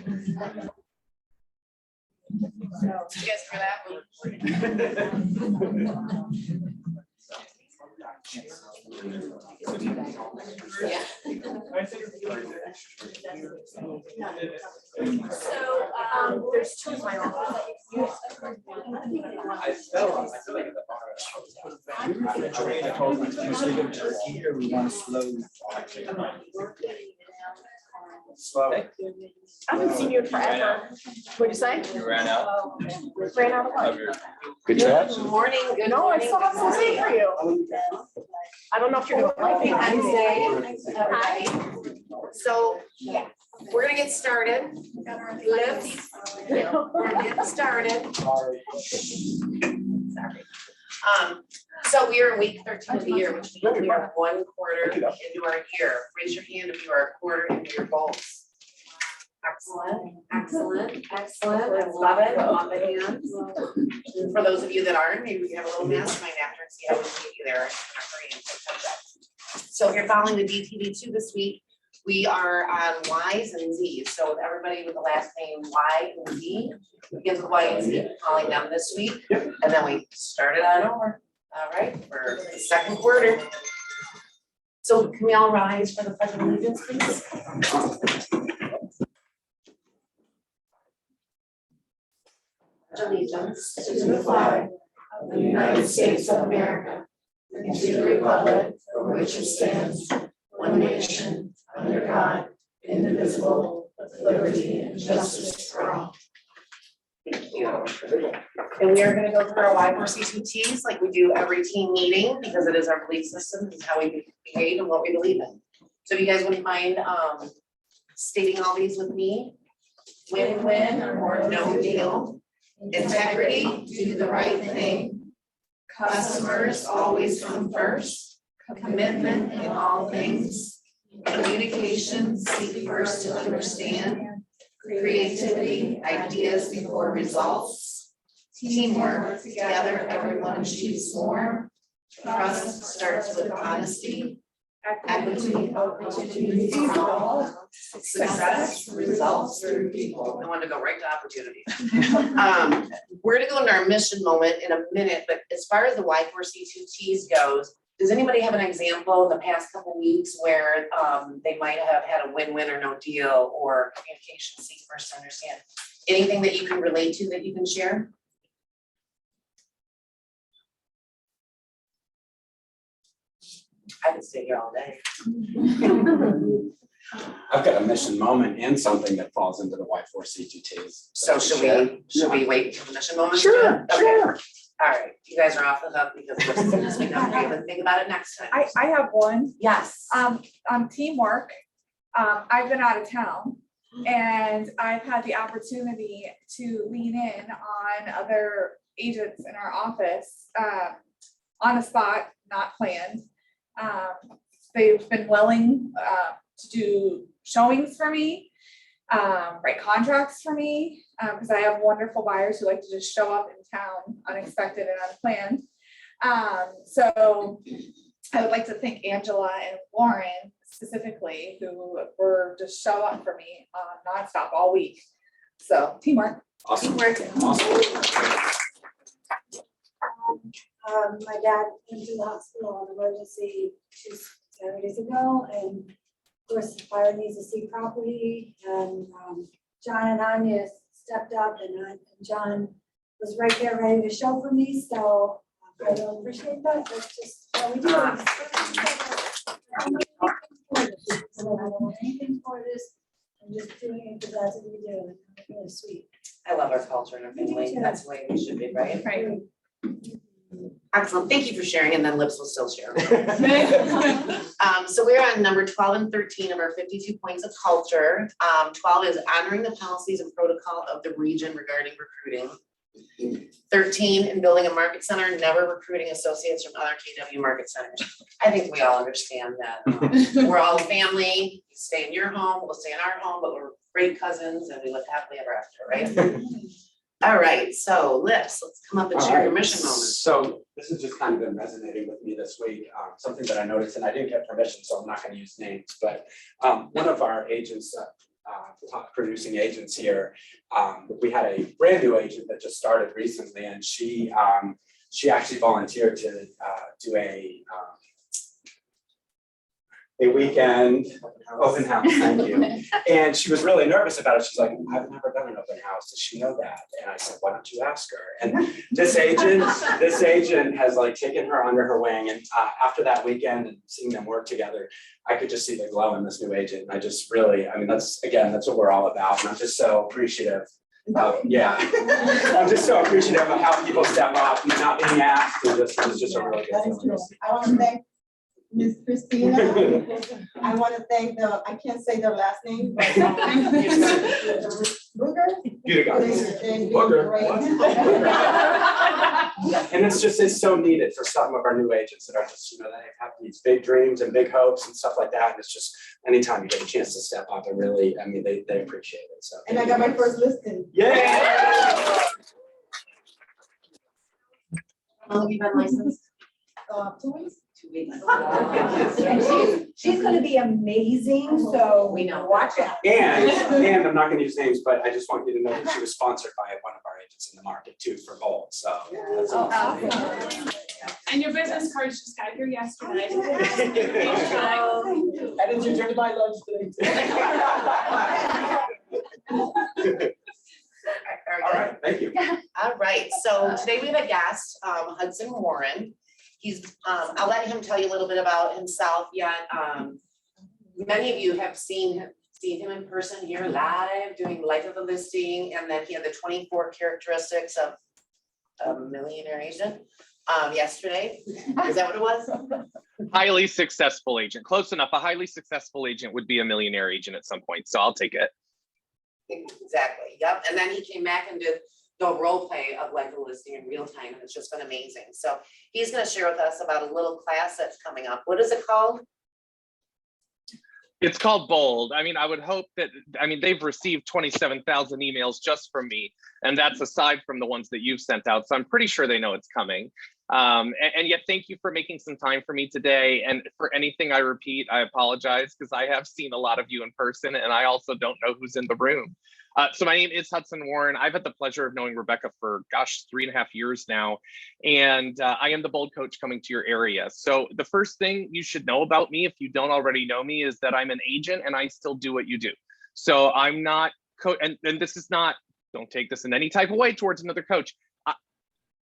Did you guys hear that? Yeah. So, there's two in my office. I told him, "You sleep in Turkey here, we want to slow." I haven't seen you in forever. What'd you say? You ran out Ran out of of what? your. Good job. Good morning, good morning. No, I still have some to say for you. I don't know if you're gonna like me. Hi. So, we're gonna get started. Lips. We're getting started. Sorry. So we are in week 13 of the year, which means we are 1 quarter into our year. Raise your hand if you are a quarter into your goals. Excellent, excellent, excellent. I love it. On the hands. For those of you that aren't, maybe we can have a little mastermind after and see how we get you there. So if you're following the DTD2 this week, we are on Y's and Z's. So with everybody with the last name Y and Z, begins with Y and Z, calling them this week. And then we start it on over. All right, for the 2nd quarter. So can we all rise for the Pledge of Allegiance, please? Allegiance to the flag of the United States of America and to the republic for which it stands, one nation, under God, indivisible, with liberty and justice for all. Thank you. And we are going to go through our Y4C2Ts like we do every team meeting because it is our belief system. This is how we behave and what we believe in. So if you guys wouldn't mind stating all these with me. Win-win or no deal. Integrity, do the right thing. Customers always come first. Commitment in all things. Communication, seek first to understand. Creativity, ideas before results. Teamwork, together everyone achieves more. Trust starts with honesty. Equity, opportunity for all. Success results through people. I want to go right to opportunity. We're gonna go into our mission moment in a minute, but as far as the Y4C2Ts goes, does anybody have an example in the past couple weeks where they might have had a win-win or no deal or communication, seek first to understand? Anything that you can relate to that you can share? I could stay here all day. I've got a mission moment and something that falls into the Y4C2Ts. So should we wait for the mission moment? Sure, Okay. sure. All right, you guys are off the hook because this is this week. I'm going to think about it next time. I have one. Yes. Teamwork. I've been out of town and I've had the opportunity to lean in on other agents in our office on the spot, not planned. They've been willing to do showings for me, write contracts for me, because I have wonderful buyers who like to just show up in town unexpected and unplanned. So I would like to thank Angela and Lauren specifically, who were just show up for me nonstop all week. So teamwork. Awesome. Teamwork. Awesome. My dad went to the hospital on emergency 2 Saturdays ago, and of course the fire needs to see property, and John and Anya stepped up, and John was right there ready to show for me, so I really appreciate that. That's just how we do it. Anything for this, I'm just doing it because that's what we do, and it's really sweet. I love our culture and our family. That's the way we should be, right? Right. Excellent. Thank you for sharing, and then Lips will still share. So we're on number 12 and 13 of our 52 points of culture. 12 is honoring the policies and protocol of the region regarding recruiting. 13, in building a market center, never recruiting associates from other KW market centers. I think we all understand that. We're all family. You stay in your home, we'll stay in our home, but we're great cousins and we live happily ever after, right? All right, so Lips, let's come up and share your mission moment. So this has just kind of been resonating with me this week. Something that I noticed, and I didn't get permission, so I'm not going to use names, but one of our agents top producing agents here. We had a brand new agent that just started recently, and she actually volunteered to do a weekend open house, thank you. And she was really nervous about it. She's like, I've never done an open house. Does she know that? And I said, why don't you ask her? And this agent has like taken her under her wing. And after that weekend and seeing them work together, I could just see the glow in this new agent. And I just really, I mean, that's what we're all about. And I'm just so appreciative. I'm just so appreciative of how people step up and not being asked. It's just a really good feeling. I want to thank Ms. Christina. I want to thank I can't say their last name, but Booger. And it's so needed for some of our new agents that are just, they have these big dreams and big hopes and stuff like that. And it's just, anytime you get a chance to step up, and really, I mean, they appreciate it, so. And I got my first listing. Yeah. How long have you been licensed? 2 weeks. 2 weeks. And she's gonna be amazing, so We know. watch out. And I'm not gonna use names, but I just want you to know that she was sponsored by one of our agents in the market too for Bold, so. That's Oh, awesome. And your business cards just got here yesterday. I didn't you drink my lunch today? All right, thank you. All right, so today we have a guest, Hudson Warren. He's, I'll let him tell you a little bit about himself yet. Many of you have seen him in person here live doing Life of a Listing, and then he had the 24 characteristics of a millionaire agent yesterday. Is that what it was? Highly successful agent, close enough. A highly successful agent would be a millionaire agent at some point, so I'll take it. Exactly, yep, and then he came back and did the role play of Life of a Listing in real time, and it's just been amazing. So he's gonna share with us about a little class that's coming up. What is it called? It's called Bold. I mean, I would hope that, they've received 27,000 emails just from me, and that's aside from the ones that you've sent out. So I'm pretty sure they know it's coming. And yet, thank you for making some time for me today. And for anything I repeat, I apologize, because I have seen a lot of you in person, and I also don't know who's in the room. So my name is Hudson Warren. I've had the pleasure of knowing Rebecca for, 3.5 years now. And I am the Bold coach coming to your area. So the first thing you should know about me, if you don't already know me, is that I'm an agent and I still do what you do. So I'm not, and this is not, don't take this in any type of way towards another coach.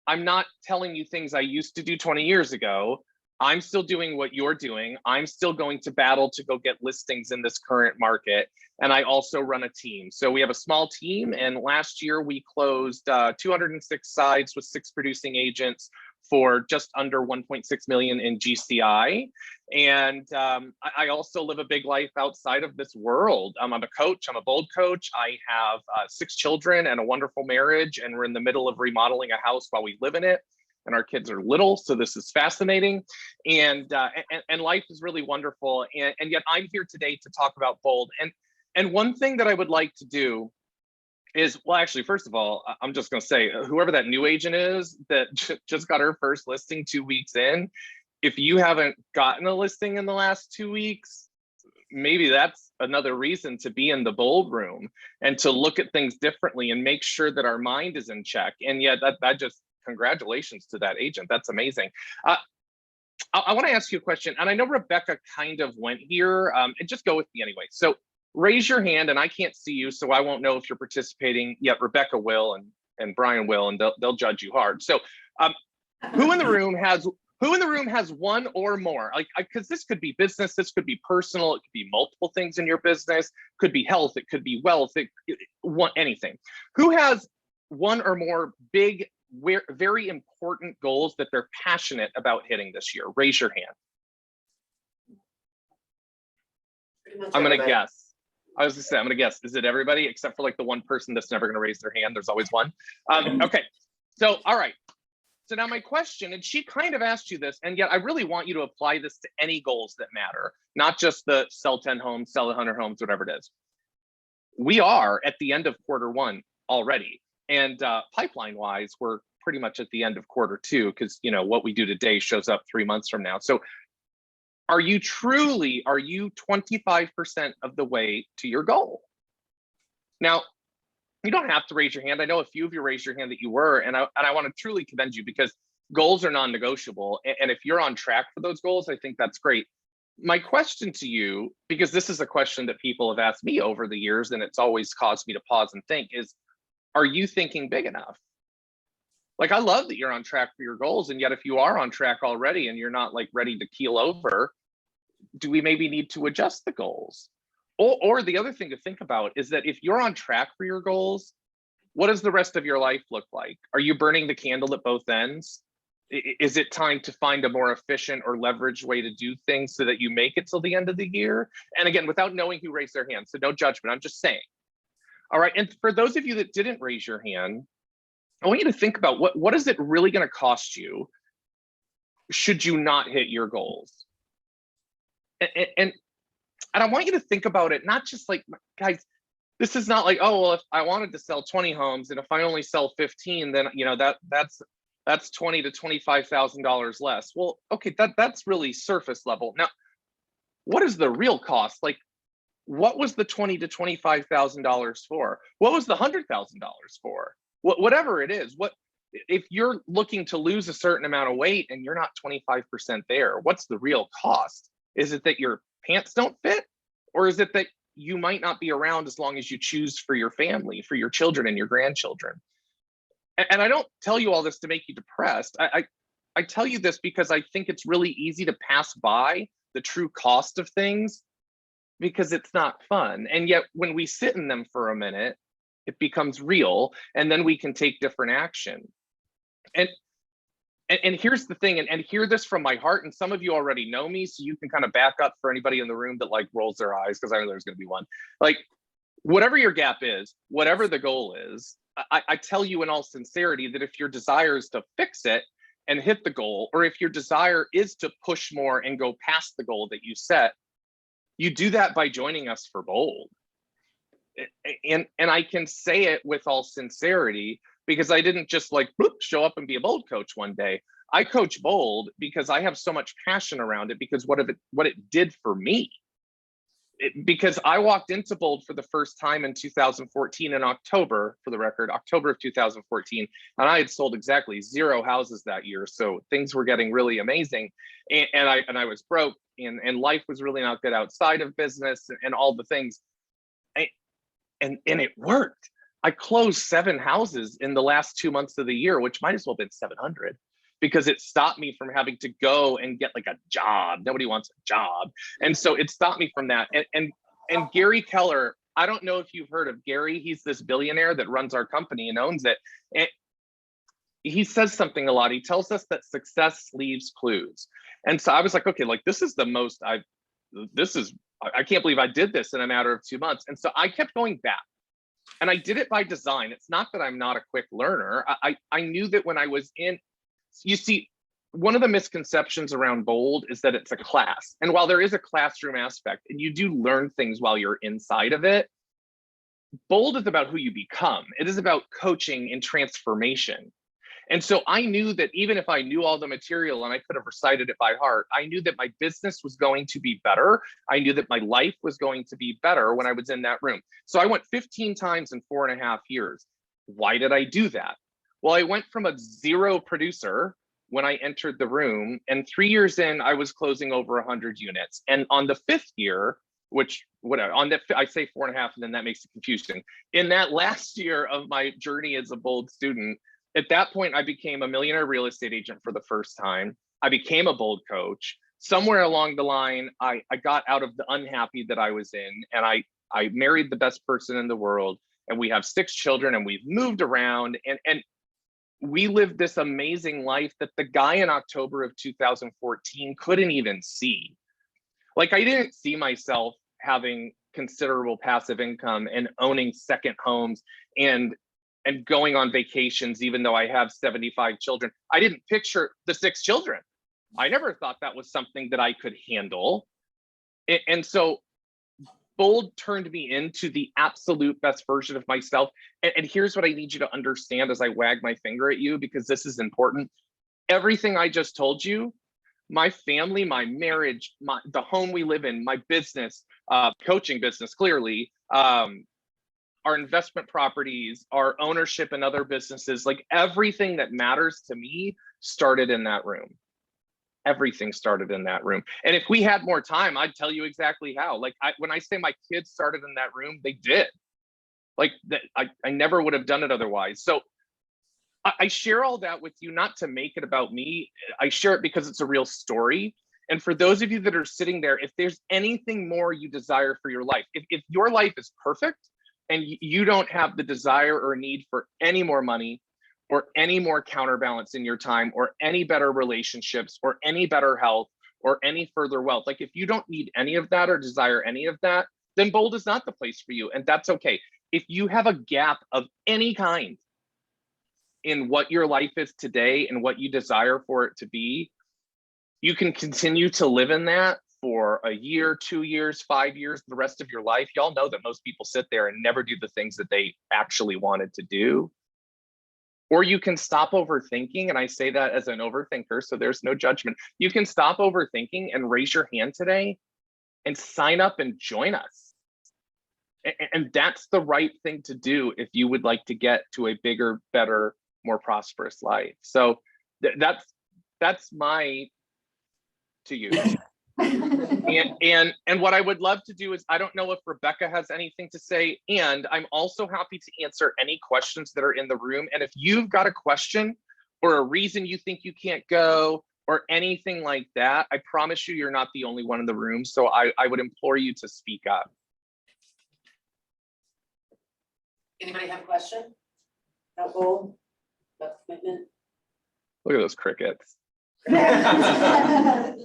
I'm not telling you things I used to do 20 years ago. I'm still doing what you're doing. I'm still going to battle to go get listings in this current market. And I also run a team. So we have a small team, and last year we closed 206 sides with 6 producing agents for just under 1.6 million in GCI. And I also live a big life outside of this world. I'm a coach, I'm a Bold coach. I have 6 children and a wonderful marriage, and we're in the middle of remodeling a house while we live in it. And our kids are little, so this is fascinating. And life is really wonderful. And yet I'm here today to talk about Bold. And one thing that I would like to do is, well, actually, first of all, I'm just going to say, whoever that new agent is that just got her first listing 2 weeks in, if you haven't gotten a listing in the last 2 weeks, maybe that's another reason to be in the Bold room and to look at things differently and make sure that our mind is in check. And yet that just, congratulations to that agent. That's amazing. I want to ask you a question, and I know Rebecca kind of went here, and just go with me anyway. So raise your hand, and I can't see you, so I won't know if you're participating yet. Rebecca will, and Brian will, and they'll judge you hard. So who in the room has one or more? Like, because this could be business, this could be personal, it could be multiple things in your business, could be health, it could be wealth, anything. Who has one or more big, very important goals that they're passionate about hitting this year? Raise your hand. I'm gonna guess. I was gonna say, I'm gonna guess. Is it everybody except for like the one person that's never gonna raise their hand? There's always one. Okay, so all right. So now my question, and she kind of asked you this, and yet I really want you to apply this to any goals that matter, not just the sell 10 homes, sell 100 homes, whatever it is. We are at the end of Q1 already. And pipeline wise, we're pretty much at the end of Q2, because what we do today shows up 3 months from now. So are you 25% of the way to your goal? Now, you don't have to raise your hand. I know a few of you raised your hand that you were, and I want to truly commend you because goals are non-negotiable. And if you're on track for those goals, I think that's great. My question to you, because this is a question that people have asked me over the years, and it's always caused me to pause and think, is, are you thinking big enough? Like, I love that you're on track for your goals, and yet if you are on track already and you're not like ready to keel over, do we maybe need to adjust the goals? Or the other thing to think about is that if you're on track for your goals, what does the rest of your life look like? Are you burning the candle at both ends? Is it time to find a more efficient or leveraged way to do things so that you make it till the end of the year? And again, without knowing who raised their hand, so no judgment, I'm just saying. All right, and for those of you that didn't raise your hand, I want you to think about what is it really going to cost you should you not hit your goals? And I want you to think about it, not just like, guys, this is not like, oh, well, if I wanted to sell 20 homes and if I only sell 15, then that's $20,000 to $25,000 less. Well, okay, that's really surface level. Now, what is the real cost? Like, what was the $20,000 to $25,000 for? What was the $100,000 for? Whatever it is, if you're looking to lose a certain amount of weight and you're not 25% there, what's the real cost? Is it that your pants don't fit? Or is it that you might not be around as long as you choose for your family, for your children and your grandchildren? And I don't tell you all this to make you depressed. I tell you this because I think it's really easy to pass by the true cost of things because it's not fun. And yet when we sit in them for a minute, it becomes real, and then we can take different action. And here's the thing, and hear this from my heart, and some of you already know me, so you can kind of back up for anybody in the room that like rolls their eyes, because I know there's gonna be one. Like, whatever your gap is, whatever the goal is, I tell you in all sincerity that if your desire is to fix it and hit the goal, or if your desire is to push more and go past the goal that you set, you do that by joining us for Bold. And I can say it with all sincerity because I didn't just like show up and be a Bold coach one day. I coach Bold because I have so much passion around it because what it did for me. Because I walked into Bold for the first time in 2014 in October, for the record, October of 2014, and I had sold exactly 0 houses that year. So things were getting really amazing, and I was broke, and life was really not good outside of business and all the things. And it worked. I closed 7 houses in the last 2 months of the year, which might as well have been 700, because it stopped me from having to go and get like a job. Nobody wants a job. And so it stopped me from that. And Gary Keller, I don't know if you've heard of Gary. He's this billionaire that runs our company and owns it. And he says something a lot. He tells us that success leaves clues. And so I was like, okay, like this is the most I can't believe I did this in a matter of 2 months. And so I kept going back, and I did it by design. It's not that I'm not a quick learner. I knew that when I was in, you see, one of the misconceptions around Bold is that it's a class. And while there is a classroom aspect and you do learn things while you're inside of it, Bold is about who you become. It is about coaching and transformation. And so I knew that even if I knew all the material and I could have recited it by heart, I knew that my business was going to be better. I knew that my life was going to be better when I was in that room. So I went 15 times in 4.5 years. Why did I do that? Well, I went from a 0 producer when I entered the room, and 3 years in, I was closing over 100 units. And on the 5th year, which whatever, I say 4.5, and then that makes it confusing. In that last year of my journey as a Bold student, at that point, I became a millionaire real estate agent for the first time. I became a Bold coach. Somewhere along the line, I got out of the unhappy that I was in, and I married the best person in the world, and we have 6 children, and we've moved around, and we lived this amazing life that the guy in October of 2014 couldn't even see. Like, I didn't see myself having considerable passive income and owning second homes and going on vacations, even though I have 75 children. I didn't picture the 6 children. I never thought that was something that I could handle. And so Bold turned me into the absolute best version of myself. And here's what I need you to understand as I wag my finger at you, because this is important. Everything I just told you, my family, my marriage, the home we live in, my business, coaching business, clearly, our investment properties, our ownership in other businesses, like everything that matters to me started in that room. Everything started in that room. And if we had more time, I'd tell you exactly how. Like when I say my kids started in that room, they did. Like that, I never would have done it otherwise. So I share all that with you, not to make it about me. I share it because it's a real story. And for those of you that are sitting there, if there's anything more you desire for your life, if your life is perfect and you don't have the desire or need for any more money or any more counterbalance in your time or any better relationships or any better health or any further wealth, like if you don't need any of that or desire any of that, then Bold is not the place for you. And that's okay. If you have a gap of any kind in what your life is today and what you desire for it to be, you can continue to live in that for a year, 2 years, 5 years, the rest of your life. Y'all know that most people sit there and never do the things that they actually wanted to do. Or you can stop overthinking, and I say that as an overthinker, so there's no judgment. You can stop overthinking and raise your hand today and sign up and join us. And that's the right thing to do if you would like to get to a bigger, better, more prosperous life. So that's my to you. And what I would love to do is, I don't know if Rebecca has anything to say, and I'm also happy to answer any questions that are in the room. And if you've got a question or a reason you think you can't go or anything like that, I promise you, you're not the only one in the room. So I would implore you to speak up. Anybody have a question? About Bold? About commitment? Look at those crickets. Well,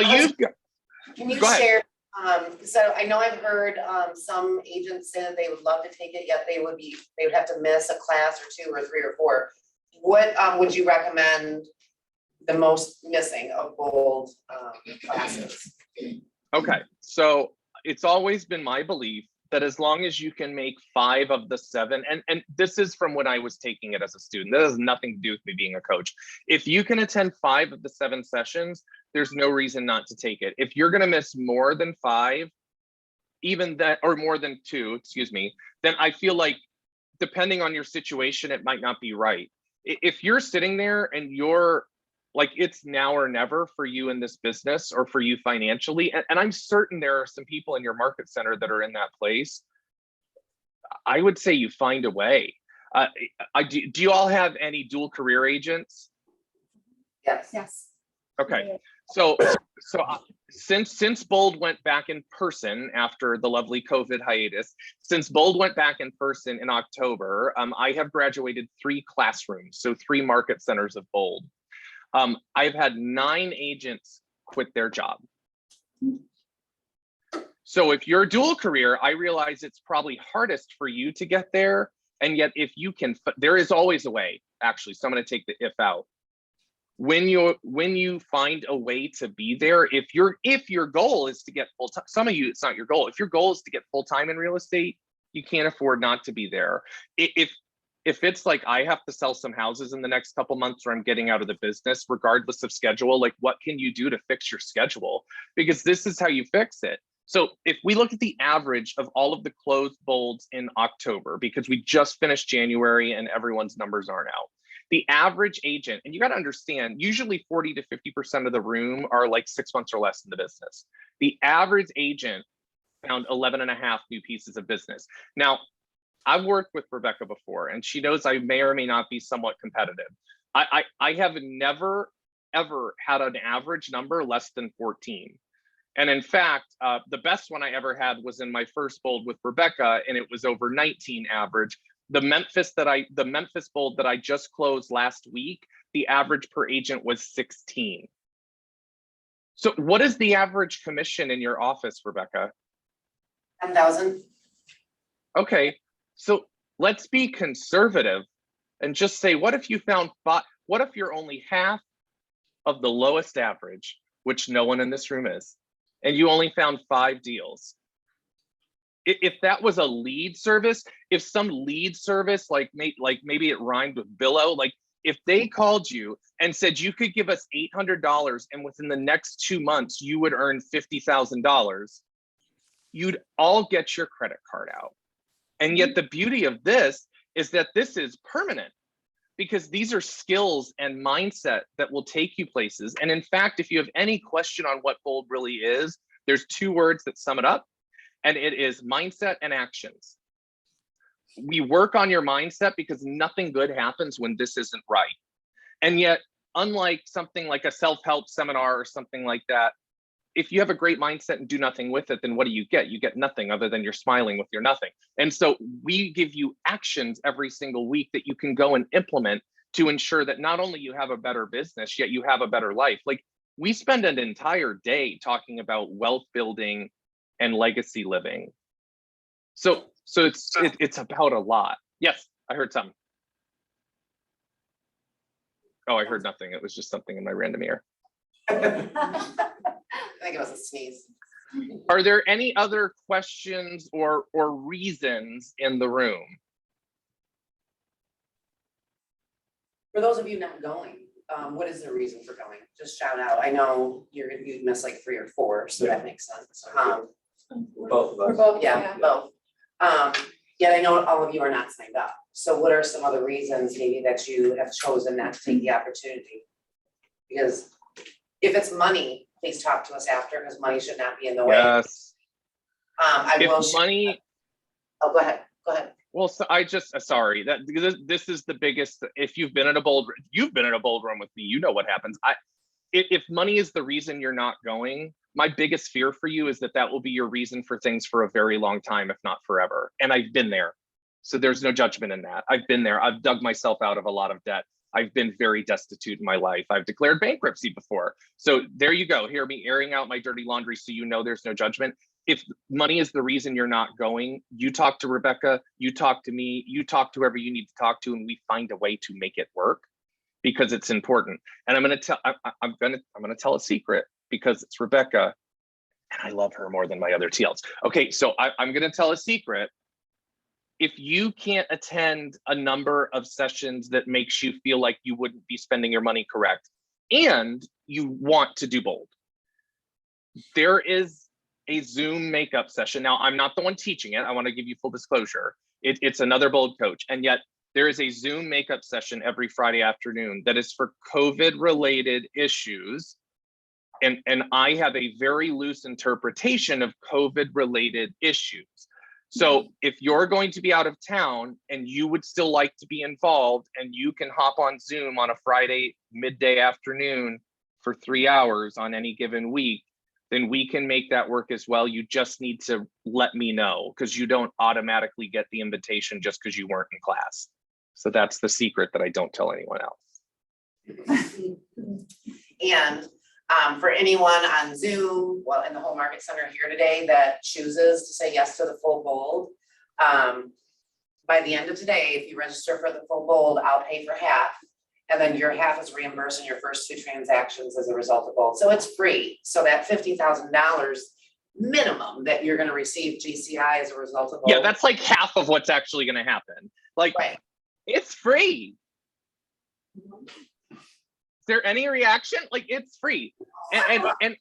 you've got, can you go ahead. share, so I know I've heard some agents say that they would love to take it, yet they would have to miss a class or 2 or 3 or 4. What would you recommend the most missing of Bold classes? Okay, so it's always been my belief that as long as you can make 5 of the 7, and this is from when I was taking it as a student, that has nothing to do with me being a coach. If you can attend 5 of the 7 sessions, there's no reason not to take it. If you're gonna miss more than 5, even that, or more than 2, excuse me, then I feel like depending on your situation, it might not be right. If you're sitting there and you're like, it's now or never for you in this business or for you financially, and I'm certain there are some people in your market center that are in that place, I would say you find a way. Do you all have any dual career agents? Yes. Yes. Okay, so since Bold went back in person after the lovely COVID hiatus, since Bold went back in person in October, I have graduated 3 classrooms, so 3 market centers of Bold. I've had 9 agents quit their job. So if you're dual career, I realize it's probably hardest for you to get there. And yet if you can, there is always a way, actually. So I'm going to take the if out. When you find a way to be there, if your goal is to get full time, some of you, it's not your goal. If your goal is to get full time in real estate, you can't afford not to be there. If it's like, I have to sell some houses in the next couple months or I'm getting out of the business, regardless of schedule, like what can you do to fix your schedule? Because this is how you fix it. So if we look at the average of all of the closed Bolds in October, because we just finished January and everyone's numbers aren't out, the average agent, and you got to understand, usually 40 to 50% of the room are like 6 months or less in the business. The average agent found 11.5 new pieces of business. Now, I've worked with Rebecca before, and she knows I may or may not be somewhat competitive. I have never, ever had an average number less than 14. And in fact, the best one I ever had was in my first Bold with Rebecca, and it was over 19 average. The Memphis Bold that I just closed last week, the average per agent was 16. So what is the average commission in your office, Rebecca? 10,000. Okay. So let's be conservative and just say, what if you found 5? What if you're only half of the lowest average, which no one in this room is, and you only found 5 deals? If that was a lead service, if some lead service, like maybe it rhymed with Billow, like if they called you and said you could give us $800 and within the next 2 months you would earn $50,000, you'd all get your credit card out. And yet the beauty of this is that this is permanent, because these are skills and mindset that will take you places. And in fact, if you have any question on what BOLD really is, there's 2 words that sum it up, and it is mindset and actions. We work on your mindset because nothing good happens when this isn't right. And yet, unlike something like a self-help seminar or something like that, if you have a great mindset and do nothing with it, then what do you get? You get nothing other than you're smiling with your nothing. And so we give you actions every single week that you can go and implement to ensure that not only you have a better business, yet you have a better life. Like, we spend an entire day talking about wealth building and legacy living. So it's about a lot. Yes, I heard something. Oh, I heard nothing. It was just something in my random ear. I think it was a sneeze. Are there any other questions or reasons in the room? For those of you not going, what is the reason for going? Just shout out. I know you missed like 3 or 4, so that makes sense. Both of us. both, Yeah, both. Yet I know all of you are not signed up. So what are some other reasons maybe that you have chosen not to take the opportunity? Because if it's money, please talk to us after, because money should not be in the way. Yes. I will. If money, Oh, go ahead. well, so I just, sorry, that this is the biggest, if you've been in a bold room with me, you know what happens. If money is the reason you're not going, my biggest fear for you is that will be your reason for things for a very long time, if not forever. And I've been there. So there's no judgment in that. I've been there. I've dug myself out of a lot of debt. I've been very destitute in my life. I've declared bankruptcy before. So there you go. Hear me airing out my dirty laundry so you know there's no judgment. If money is the reason you're not going, you talk to Rebecca, you talk to me, you talk to whoever you need to talk to, and we find a way to make it work, because it's important. And I'm gonna tell a secret, because it's Rebecca and I love her more than my other TLs. Okay, so I'm gonna tell a secret. If you can't attend a number of sessions that makes you feel like you wouldn't be spending your money correct, and you want to do BOLD, there is a Zoom makeup session. Now, I'm not the one teaching it. I want to give you full disclosure. It's another BOLD coach. And yet there is a Zoom makeup session every Friday afternoon that is for COVID related issues. And I have a very loose interpretation of COVID related issues. So if you're going to be out of town and you would still like to be involved, and you can hop on Zoom on a Friday midday afternoon for 3 hours on any given week, then we can make that work as well. You just need to let me know, because you don't automatically get the invitation just because you weren't in class. So that's the secret that I don't tell anyone else. And for anyone on Zoom, well, in the Whole Market Center here today that chooses to say yes to the full BOLD, by the end of today, if you register for the full BOLD, I'll pay for half. And then your half is reimbursed in your first 2 transactions as a result of BOLD. So it's free. So that $50,000 minimum that you're going to receive GCI as a result of BOLD. Yeah, that's like half of what's actually going to happen. Like, right. It's free. Is there any reaction? Like, it's free. And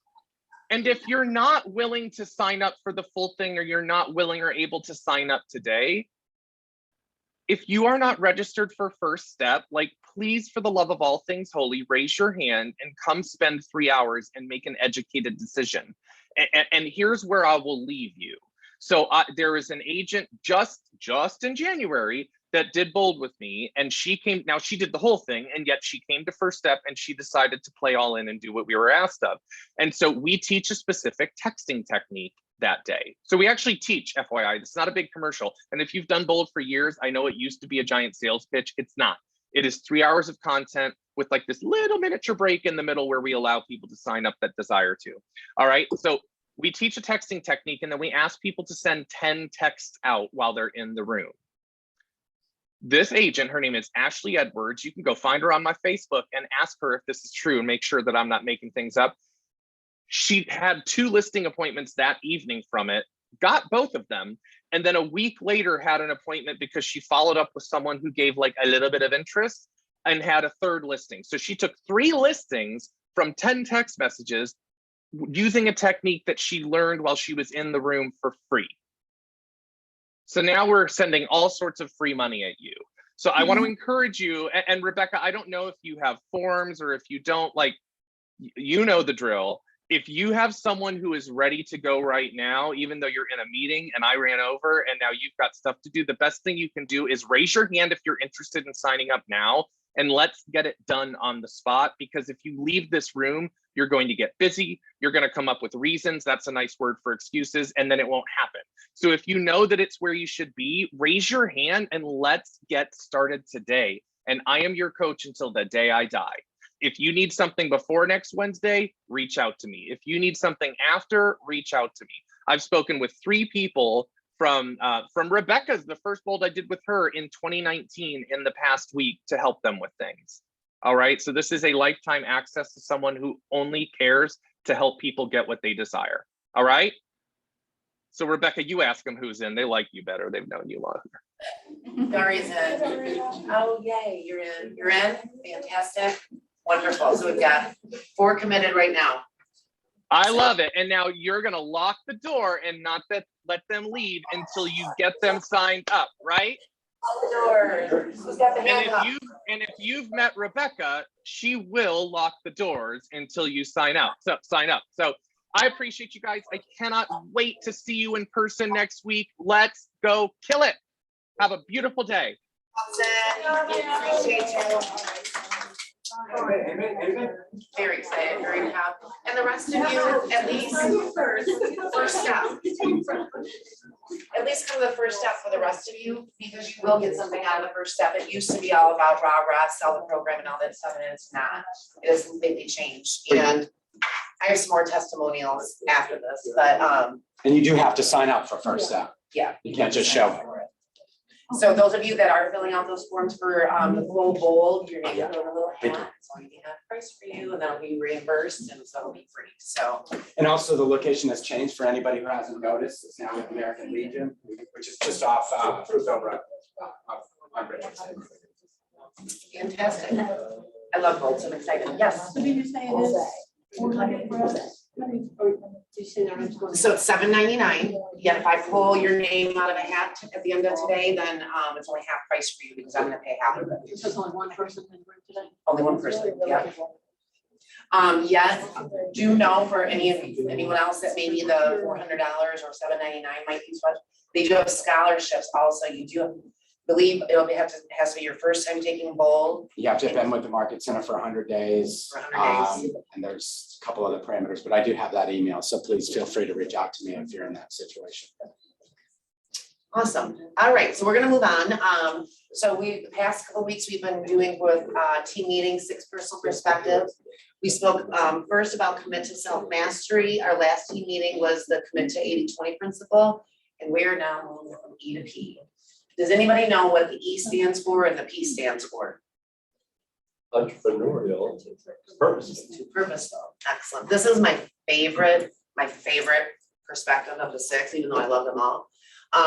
if you're not willing to sign up for the full thing, or you're not willing or able to sign up today, if you are not registered for First Step, like, please, for the love of all things holy, raise your hand and come spend 3 hours and make an educated decision. And here's where I will leave you. So there is an agent just in January that did BOLD with me, and she came, now she did the whole thing, and yet she came to First Step and she decided to play all in and do what we were asked of. And so we teach a specific texting technique that day. So we actually teach, FYI, it's not a big commercial. And if you've done BOLD for years, I know it used to be a giant sales pitch. It's not. It is 3 hours of content with like this little miniature break in the middle where we allow people to sign up that desire to. All right, so we teach a texting technique, and then we ask people to send 10 texts out while they're in the room. This agent, her name is Ashley Edwards. You can go find her on my Facebook and ask her if this is true and make sure that I'm not making things up. She had 2 listing appointments that evening from it, got both of them, and then a week later had an appointment because she followed up with someone who gave like a little bit of interest and had a 3rd listing. So she took 3 listings from 10 text messages using a technique that she learned while she was in the room for free. So now we're sending all sorts of free money at you. So I want to encourage you, and Rebecca, I don't know if you have forms or if you don't, like, you know the drill. If you have someone who is ready to go right now, even though you're in a meeting and I ran over and now you've got stuff to do, the best thing you can do is raise your hand if you're interested in signing up now, and let's get it done on the spot. Because if you leave this room, you're going to get busy, you're going to come up with reasons, that's a nice word for excuses, and then it won't happen. So if you know that it's where you should be, raise your hand and let's get started today. And I am your coach until the day I die. If you need something before next Wednesday, reach out to me. If you need something after, reach out to me. I've spoken with 3 people from Rebecca's, the first bold I did with her in 2019 in the past week to help them with things. All right, so this is a lifetime access to someone who only cares to help people get what they desire. All right. So Rebecca, you ask them who's in. They like you better. They've known you longer. Daria's in. Oh, yay, you're in. You're in? Fantastic. Wonderful. So we've got 4 committed right now. I love it. And now you're going to lock the door and not let them leave until you get them signed up, right? Who's got the hand up? And if you've met Rebecca, she will lock the doors until you sign up. So I appreciate you guys. I cannot wait to see you in person next week. Let's go kill it. Have a beautiful day. Appreciate you. Very excited, very proud. And the rest of you, at least first step. At least come to the first step for the rest of you, because you will get something out of the first step. It used to be all about rah-rah, sell the program and all that stuff, and it's not. It has completely changed. And I have some more testimonials after this, but And you do have to sign up for first step. yeah. You can't just show up. So those of you that are filling out those forms for the Glow Bold, your name will go in a little hat, so we can have a price for you, and that'll be reimbursed, and so it'll be free, so. And also the location has changed for anybody who hasn't noticed. It's now with American Legion, which is just off Fruitvale Road. On Richardson. Fantastic. I love Bold, so I'm excited. Yes. What did you say it is? 400 for us? So it's $7.99. Yeah, if I pull your name out of a hat at the end of today, then it's only half price for you, because I'm gonna pay half of it. So it's only one person in the room today? Only one person, yeah. Yes, do know for anyone else that maybe the $400 or $7.99 might be special. They do have scholarships also. You do believe has to be your first time taking Bold. You have to have been with the Market Center for 100 days. For 100 days. And there's a couple other parameters, but I do have that email. So please feel free to reach out to me if you're in that situation. Awesome. All right, so we're gonna move on. So the past couple of weeks, we've been doing with team meetings, 6 personal perspectives. We spoke first about commit to self-mastery. Our last team meeting was the commit to 80-20 principle, and we're now moving from E to P. Does anybody know what the E stands for and the P stands for? Entrepreneurial, purposeful. Purposeful. Excellent. This is my favorite perspective of the 6, even though I love them all.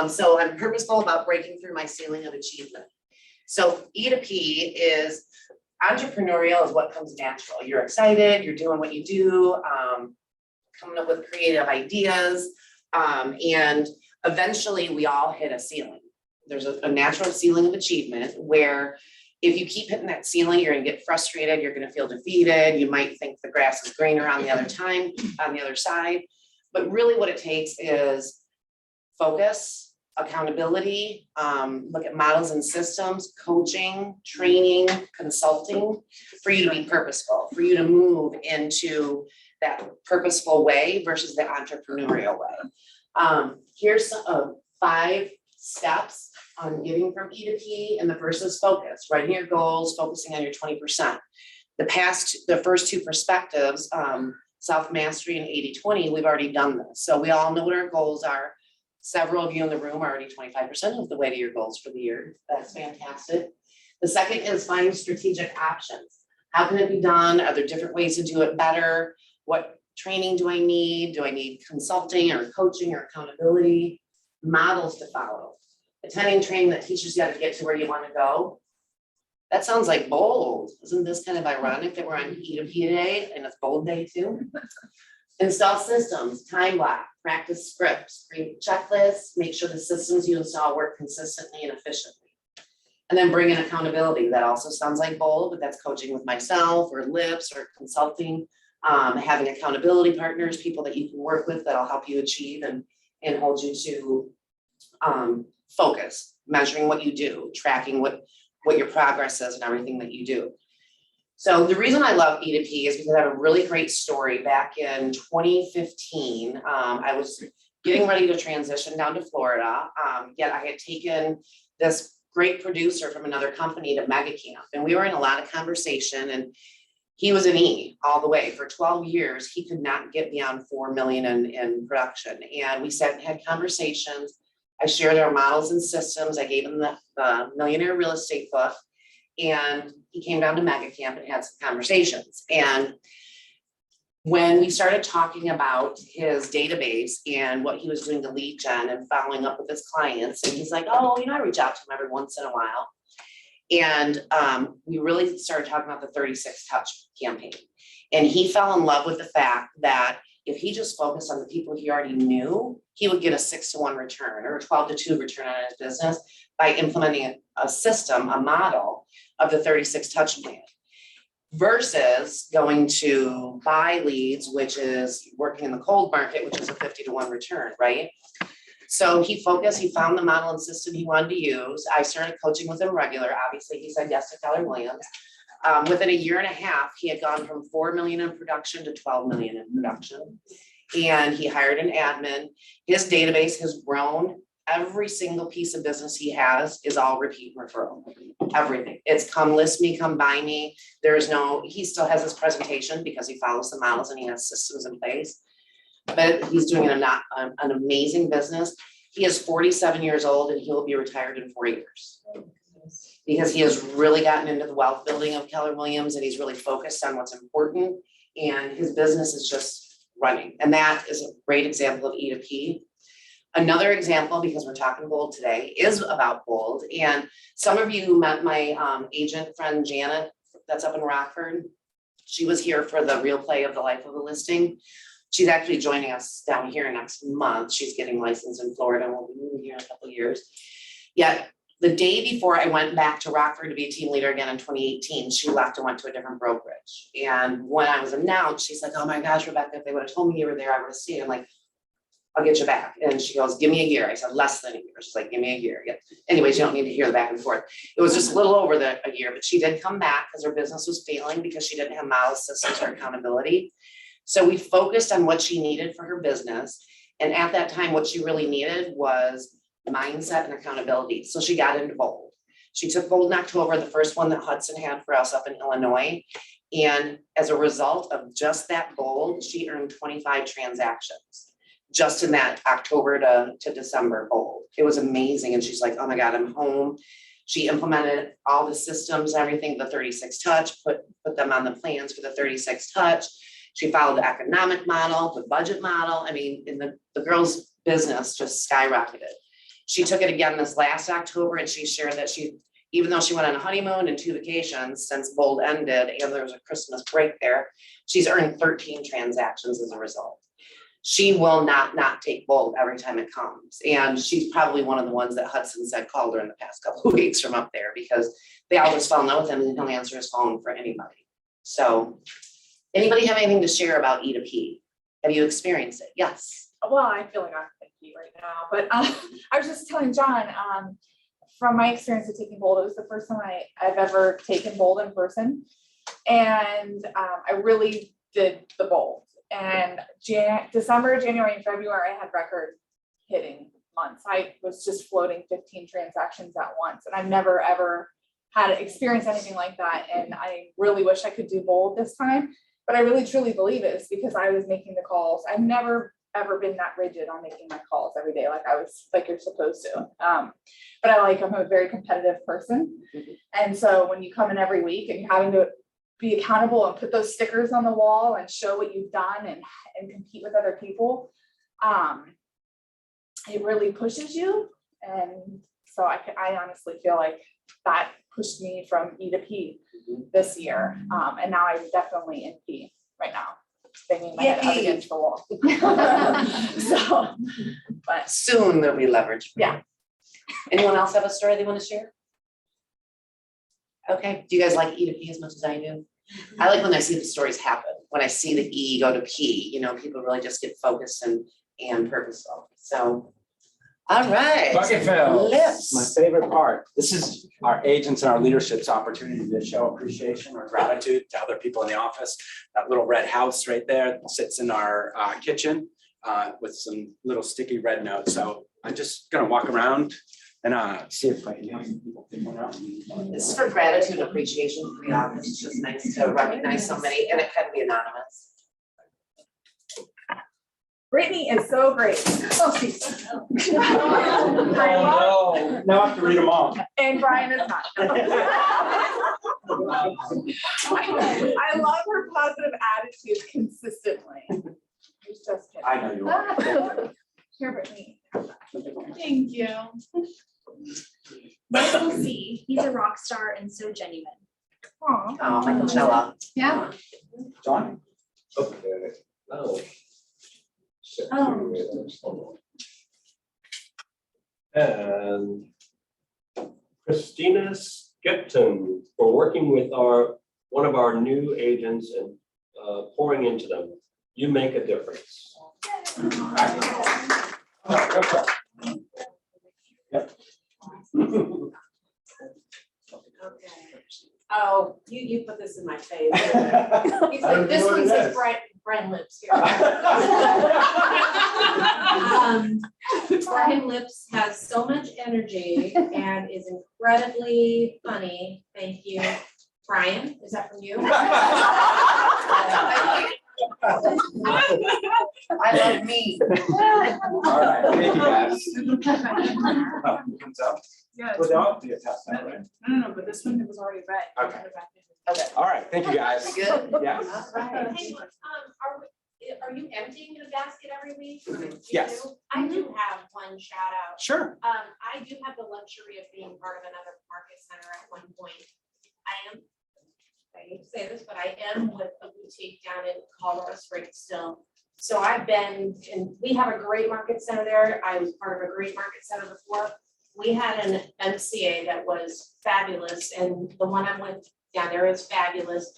So I'm purposeful about breaking through my ceiling of achievement. So E to P is entrepreneurial is what comes natural. You're excited, you're doing what you do, coming up with creative ideas, and eventually we all hit a ceiling. There's a natural ceiling of achievement where if you keep hitting that ceiling, you're gonna get frustrated, you're gonna feel defeated, you might think the grass is greener on the other side. But really what it takes is focus, accountability, look at models and systems, coaching, training, consulting, for you to be purposeful, for you to move into that purposeful way versus the entrepreneurial way. Here's 5 steps on getting from E to P, and the first is focus, writing your goals, focusing on your 20%. The first 2 perspectives, self-mastery and 80-20, we've already done this. So we all know what our goals are. Several of you in the room are already 25% of the way to your goals for the year. That's fantastic. The second is find strategic options. How can it be done? Are there different ways to do it better? What training do I need? Do I need consulting or coaching or accountability? Models to follow. Attending training that teaches you how to get to where you want to go. That sounds like bold. Isn't this kind of ironic that we're on E to P today and it's bold day too? Install systems, time block, practice scripts, create checklists, make sure the systems you install work consistently and efficiently. And then bring in accountability. That also sounds like bold, but that's coaching with myself or LIPS or consulting. Having accountability partners, people that you can work with that'll help you achieve and hold you to focus, measuring what you do, tracking what your progress is and everything that you do. So the reason I love E2P is because I have a really great story. Back in 2015, I was getting ready to transition down to Florida, yet I had taken this great producer from another company to Mega Camp, and we were in a lot of conversation, and he was an E all the way. For 12 years, he could not get beyond 4 million in production, and we sat and had conversations. I shared our models and systems. I gave him the millionaire real estate book, and he came down to Mega Camp and had some conversations. And when we started talking about his database and what he was doing to lead gen and following up with his clients, and he's like, oh, I reach out to him every once in a while. And we really started talking about the 36 Touch campaign. And he fell in love with the fact that if he just focused on the people he already knew, he would get a 6-to-1 return or a 12-to-2 return on his business by implementing a system, a model of the 36 Touch plan. Versus going to buy leads, which is working in the cold market, which is a 50-to-1 return, right? So he focused, he found the model and system he wanted to use. I started coaching with him regular. Obviously, he said yes to Keller Williams. Within a year and a half, he had gone from 4 million in production to 12 million in production. And he hired an admin. His database has grown. Every single piece of business he has is all repeat referral. Everything. It's come list me, come buy me. He still has his presentation because he follows the models and he has systems in place. But he's doing an amazing business. He is 47 years old and he will be retired in 4 years. Because he has really gotten into the wealth building of Keller Williams and he's really focused on what's important. And his business is just running. And that is a great example of E2P. Another example, because we're talking bold today, is about bold. And some of you who met my agent friend Janet, that's up in Rockford, she was here for the real play of the life of a listing. She's actually joining us down here next month. She's getting licensed in Florida and we'll be moving here in a couple of years. Yet the day before I went back to Rockford to be a team leader again in 2018, she left and went to a different brokerage. And when I was announced, she's like, oh my gosh, Rebecca, if they would have told me you were there, I would have stayed. I'm like, I'll get you back. And she goes, give me a year. I said, less than a year. She's like, give me a year. Yeah. Anyways, you don't need to hear the back and forth. It was just a little over a year, but she did come back because her business was failing because she didn't have model systems or accountability. So we focused on what she needed for her business. And at that time, what she really needed was mindset and accountability. So she got into bold. She took bold in October, the first one that Hudson had for us up in Illinois. And as a result of just that bold, she earned 25 transactions. Just in that October to December bold. It was amazing. And she's like, oh my God, I'm home. She implemented all the systems, everything, the 36 Touch, put them on the plans for the 36 Touch. She followed the economic model, the budget model. I mean, in the girl's business just skyrocketed. She took it again this last October and she shared that even though she went on a honeymoon and 2 vacations since bold ended and there was a Christmas break there, she's earned 13 transactions as a result. She will not take bold every time it comes. And she's probably one of the ones that Hudson said called her in the past couple of weeks from up there because they all just fell in love with him and he'll answer his phone for anybody. So anybody have anything to share about E2P? Have you experienced it? Yes. Well, I feel like I'm thinking right now, but I was just telling John, from my experience of taking bold, it was the first time I've ever taken bold in person. And I really did the bold. And December, January, and February, I had record hitting months. I was just floating 15 transactions at once. And I've never, ever had experienced anything like that. And I really wish I could do bold this time. But I really, truly believe it is because I was making the calls. I've never, ever been that rigid on making my calls every day like you're supposed to. But I'm a very competitive person. And so when you come in every week and you're having to be accountable and put those stickers on the wall and show what you've done and compete with other people, it really pushes you. And so I honestly feel like that pushed me from E to P this year. And now I'm definitely in P right now. banging my head up Yippee. against the wall. So, but Soon there'll be leverage. Yeah. Anyone else have a story they want to share? Okay, do you guys like E to P as much as I do? I like when I see the stories happen, when I see the E go to P, you know, people really just get focused and purposeful, so. All right. Bucket fill. Lips. My favorite part. This is our agents and our leadership's opportunity to show appreciation or gratitude to other people in the office. That little red house right there sits in our kitchen with some little sticky red notes. So I'm just gonna walk around and see if I can have some people pick one out. This is for gratitude and appreciation for the office. It's just nice to recognize somebody, and it can be anonymous. Brittany is so great. Oh, now I have to read them all. And Brian is not. I love her positive attitude consistently. Just kidding. I know you are. Here, Brittany. Thank you. Michael C, he's a rock star and so genuine. Aw. Oh, Michael Cella. Yeah. John? Okay. Oh. And Christina Skipton for working with one of our new agents and pouring into them. You make a difference. Yep. Oh, you put this in my face. He's I don't like, this know what one it says is. Brian Lips here. Brian Lips has so much energy and is incredibly funny. Thank you. Brian, is that from you? I love me. All right, thank you guys. Oh, it comes up? Yeah. Well, they'll have to attest that, right? No, but this one was already read. Okay. All right, thank you guys. Good. Yeah. Hey, are you emptying the basket every week? You Yes. do? I do have one shout out. Sure. I do have the luxury of being part of another market center at one point. I hate to say this, but I am with a boutique down in Colorado Springs still. So I've been, and we have a great market center there. I was part of a great market center before. We had an MCA that was fabulous, and the one I'm with down there is fabulous.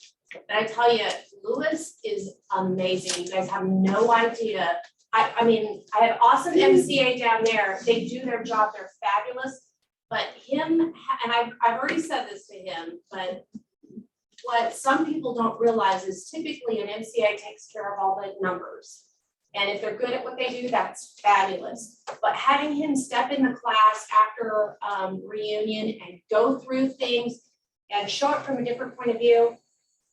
And I tell you, Lewis is amazing. You guys have no idea. I mean, I have awesome MCA down there. They do their job. They're fabulous. But him, and I've already said this to him, but what some people don't realize is typically an MCA takes care of all the numbers. And if they're good at what they do, that's fabulous. But having him step in the class after reunion and go through things and show it from a different point of view,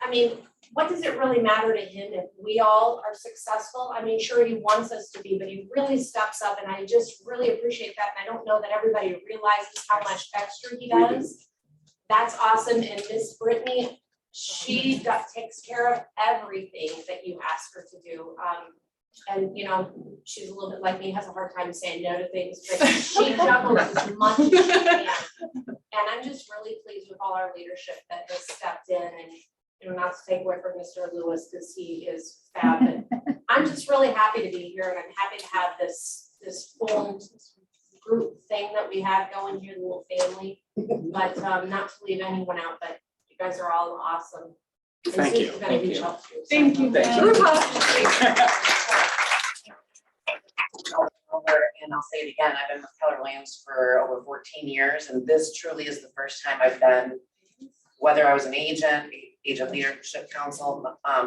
I mean, what does it really matter to him if we all are successful? I mean, sure, he wants us to be, but he really steps up, and I just really appreciate that. And I don't know that everybody realizes how much extra he does. That's awesome. And Miss Brittany, she takes care of everything that you ask her to do. And you know, she's a little bit like me, has a hard time saying no to things, but she juggles as much as she can. And I'm just really pleased with all our leadership that has stepped in, and you know, not to take away from Mr. Lewis because he is fab. But I'm just really happy to be here, and I'm happy to have this full group thing that we have going here, the little family. But not to leave anyone out, but you guys are all awesome. And Thank you. Sue's gonna reach out to you, so. Thank you. Thank Jen. And I'll say it again, I've been with Keller Williams for over 14 years, and this truly is the first time I've been, whether I was an agent leadership council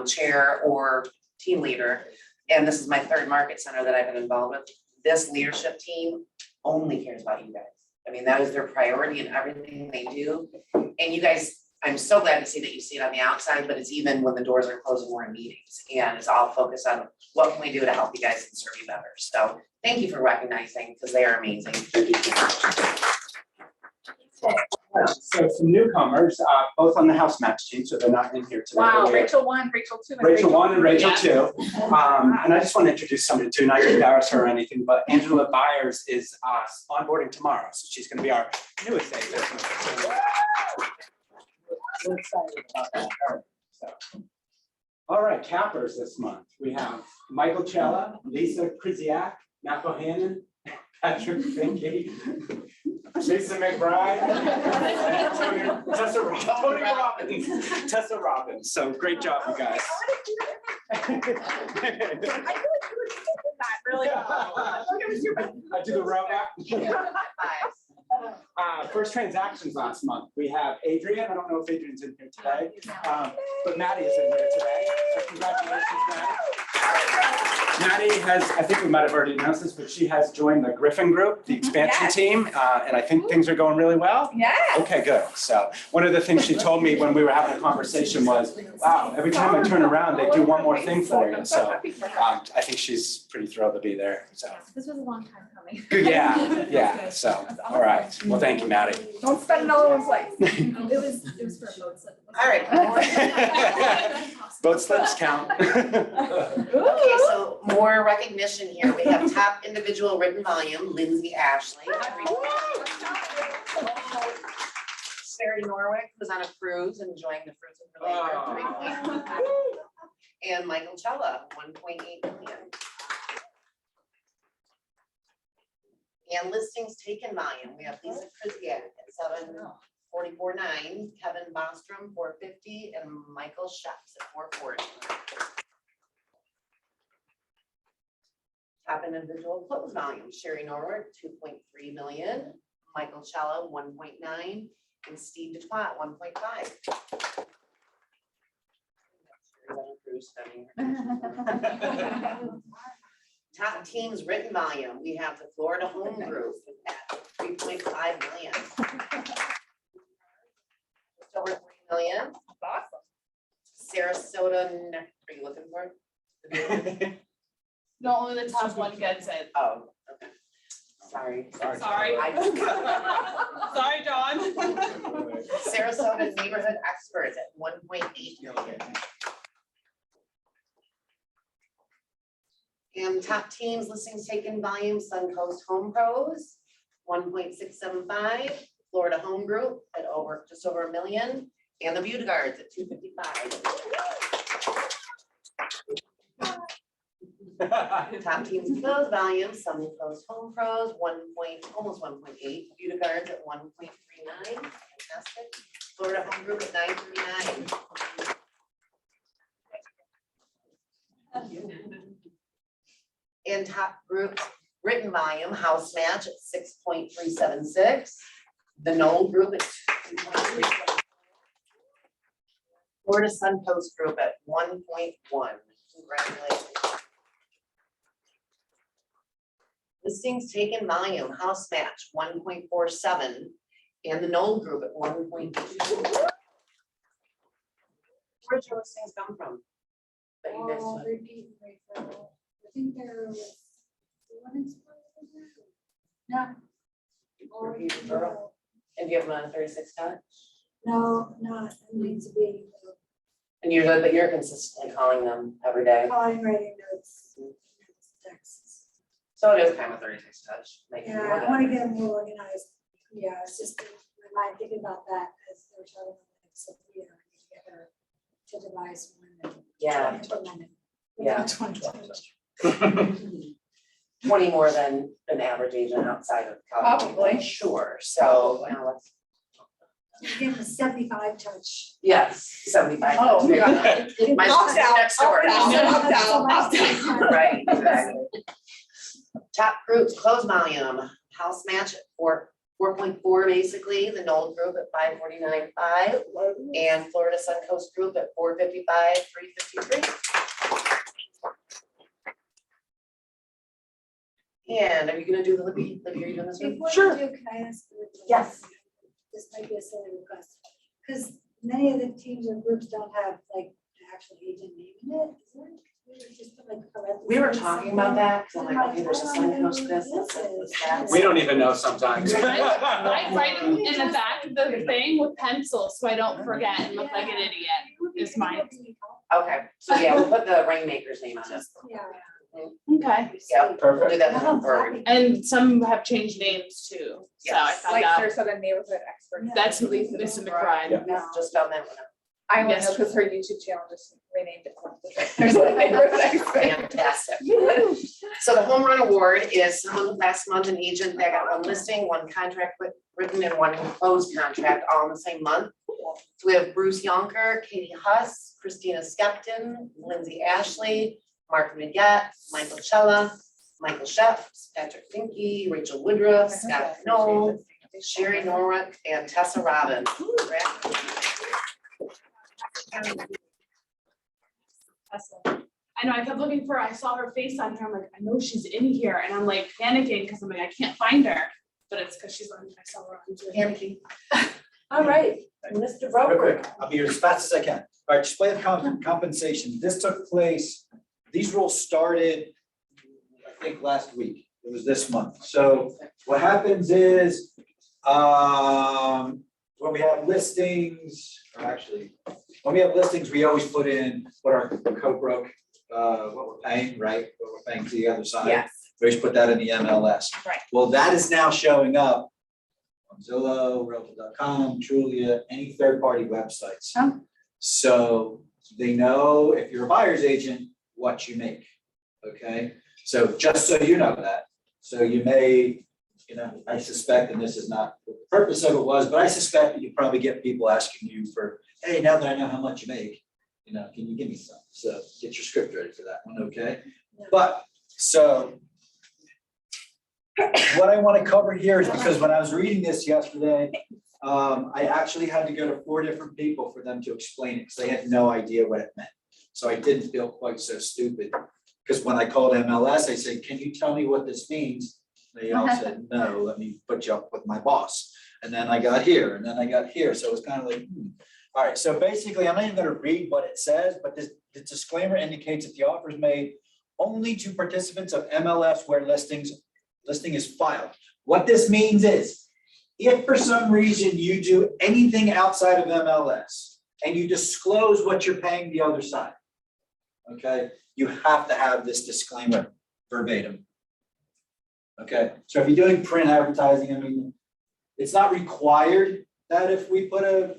chair, or team leader, and this is my third market center that I've been involved with. This leadership team only cares about you guys. I mean, that is their priority in everything they do. And you guys, I'm so glad to see that you see it on the outside, but it's even when the doors are closed and we're in meetings, and it's all focused on what can we do to help you guys and serve you better. So thank you for recognizing, because they are amazing. So some newcomers, both on the house match team, so they're not in here today. Wow, but we have Rachel 1, Rachel 2. and Rachel 1 and Rachel Yeah. 2. And I just want to introduce somebody too, not to embarrass her or anything, but Angela Byers is onboarding tomorrow. So she's going to be our newest agent. So excited about that. So All right, cappers this month. We have Michael Cella, Lisa Krzyzak, Matt Bohannon, Patrick Finke, Lisa McBride, and Tony Robbins. Tessa Robbins. So great job, you guys. Really I do the robot. First transactions last month. We have Adrian. I don't know if Adrian's in here today, but Maddie is in here today. So congratulations, Maddie. Maddie has, I think we might have already announced this, but she has joined the Griffin Group, the expansion Yes. team, and I think things are going really well. Yeah. Okay, good. So one of the things she told me when we were having a conversation was, wow, every time I turn around, they do one more thing for you. So I think she's pretty thrilled to be there. So This was a long time coming. good, yeah. So, all right. Well, thank you, Maddie. Don't spend another one's life. It was for a boat slip. All right. Boat slips count. Okay, so more recognition here. We have top individual written volume, Lindsay Ashley. Sherry Norwick was on a cruise enjoying the fruits of her labor, 3.5. And Michael Cella, 1.8 million. And listings taken volume, we have Lisa Krzyzak at 744.9, Kevin Bostrom 450, and Michael Sheps at 440. Top individual close volume, Sherry Norwood, 2.3 million, Michael Cella, 1.9, and Steve Detroit, 1.5. Top teams written volume, we have the Florida Home Group at 3.5 million. Just over 3 million. Sarasota, are you looking for it? No, only the top one gets it. Oh, okay. Sorry. Sorry. I- Sorry, John. Sarasota Neighborhood Experts at 1.8 million. And top teams listings taken volume, Suncoast Home Pros, 1.675, Florida Home Group at just over 1 million, and the Beauty Guards at 255. Top teams close volume, Suncoast Home Pros, almost 1.8, Beauty Guards at 1.39, fantastic. Florida Home Group at 939. And top group written volume, House Match at 6.376. The Knoll Group at 2.3. Florida Suncoast Group at 1.1. Congratulations. Listings taken volume, House Match 1.47, and the Knoll Group at 1.2. Where'd your listings come from? That you guys took? Repeat referral. I think there was one in Springfield. No. Or Repeat referral. And do you have them on 36 touch? No, not, it needs to be And but you're consistently calling them every day. calling, writing notes, texts. So it is kind of 36 touch. making Yeah, more I than- want to get them more organized. Yeah, it's just my mind thinking about that as they're talking about like Sophia, I need to get her to devise one and Yeah, implement it. Yeah. 2020. 20 more than an average agent outside of California. Probably. Sure, so, let's, Give them a 75 touch. yes, 75. Oh, touch. yeah. My Opt sister out, next door. opt out. Right, exactly. Top groups, close volume, House Match at 4.4 basically, the Knoll Group at 549.5, and Florida Suncoast Group at 455, 353. And are you gonna do the Libby, are you doing this one? Before you do, can I ask? Yes. This might be a silly request, because many of the teams or groups don't have like an actual agent name in it, is there? Just put, like, parentheses We were or talking something. about that, because I'm I'm like, okay, there's a I don't know Suncoast who this, this this, is. that. We don't even know sometimes. I write them in the back of the thing with pencil so I don't forget and look like an idiot. Is mine. Okay, so yeah, we'll put the Rainmaker's name on it. Yeah. Okay. Yeah, we'll do Perfect. that moving forward. And some have changed names too. So I Yes. found Like out Sarasota Neighborhood Experts. that's Lisa McBride. Yeah. Yeah, just found that one out. I only know Yes. because her YouTube channel just renamed it. There's a neighborhood expert. Fantastic. So the home run award is someone last month, an agent that got one listing, one contract written and one closed contract all in the same month. So we have Bruce Yonker, Katie Huss, Christina Skepton, Lindsay Ashley, Mark Maggette, Michael Chella, Michael Sheff, Patrick Finke, Rachel Woodruff, Scott Knoll, Sherry Norwood, and Tessa Robbins. I know, I kept looking for, I saw her face on here, I'm like, I know she's in here, and I'm like panicking, because I'm like, I can't find her, but it's because she's on, I saw her on Zoom. Panicking. All right, Mr. Real Roper. quick, I'll be here as fast as I can. All right, display of compensation. This took place, these rules started, I think, last week. It was this month. So what happens is, when we have listings, or actually, when we have listings, we always put in what our co-broke, what we're paying, right? What we're paying to the other side. Yes, We always put that in the MLS. right. Well, that is now showing up on Zillow, Realtor.com, Trulia, any third-party websites. Oh. So they know if you're a buyer's agent, what you make, okay? So just so you know that, so you may, I suspect, and this is not what the purpose of it was, but I suspect that you probably get people asking you for, hey, now that I know how much you make, can you give me some? So get your script ready for that one, okay? But, so what I want to cover here is because when I was reading this yesterday, I actually had to go to 4 different people for them to explain it because they had no idea what it meant. So I didn't feel quite so stupid because when I called MLS, I said, can you tell me what this means? They all said, no, let me put you up with my boss. And then I got here and then I got here. So it was kind of like, All right, so basically, I'm not even going to read what it says, but the disclaimer indicates that the offer is made only to participants of MLS where listing is filed. What this means is, if for some reason you do anything outside of MLS and you disclose what you're paying the other side, okay, you have to have this disclaimer verbatim. Okay, so if you're doing print advertising, I mean, it's not required that if we put a,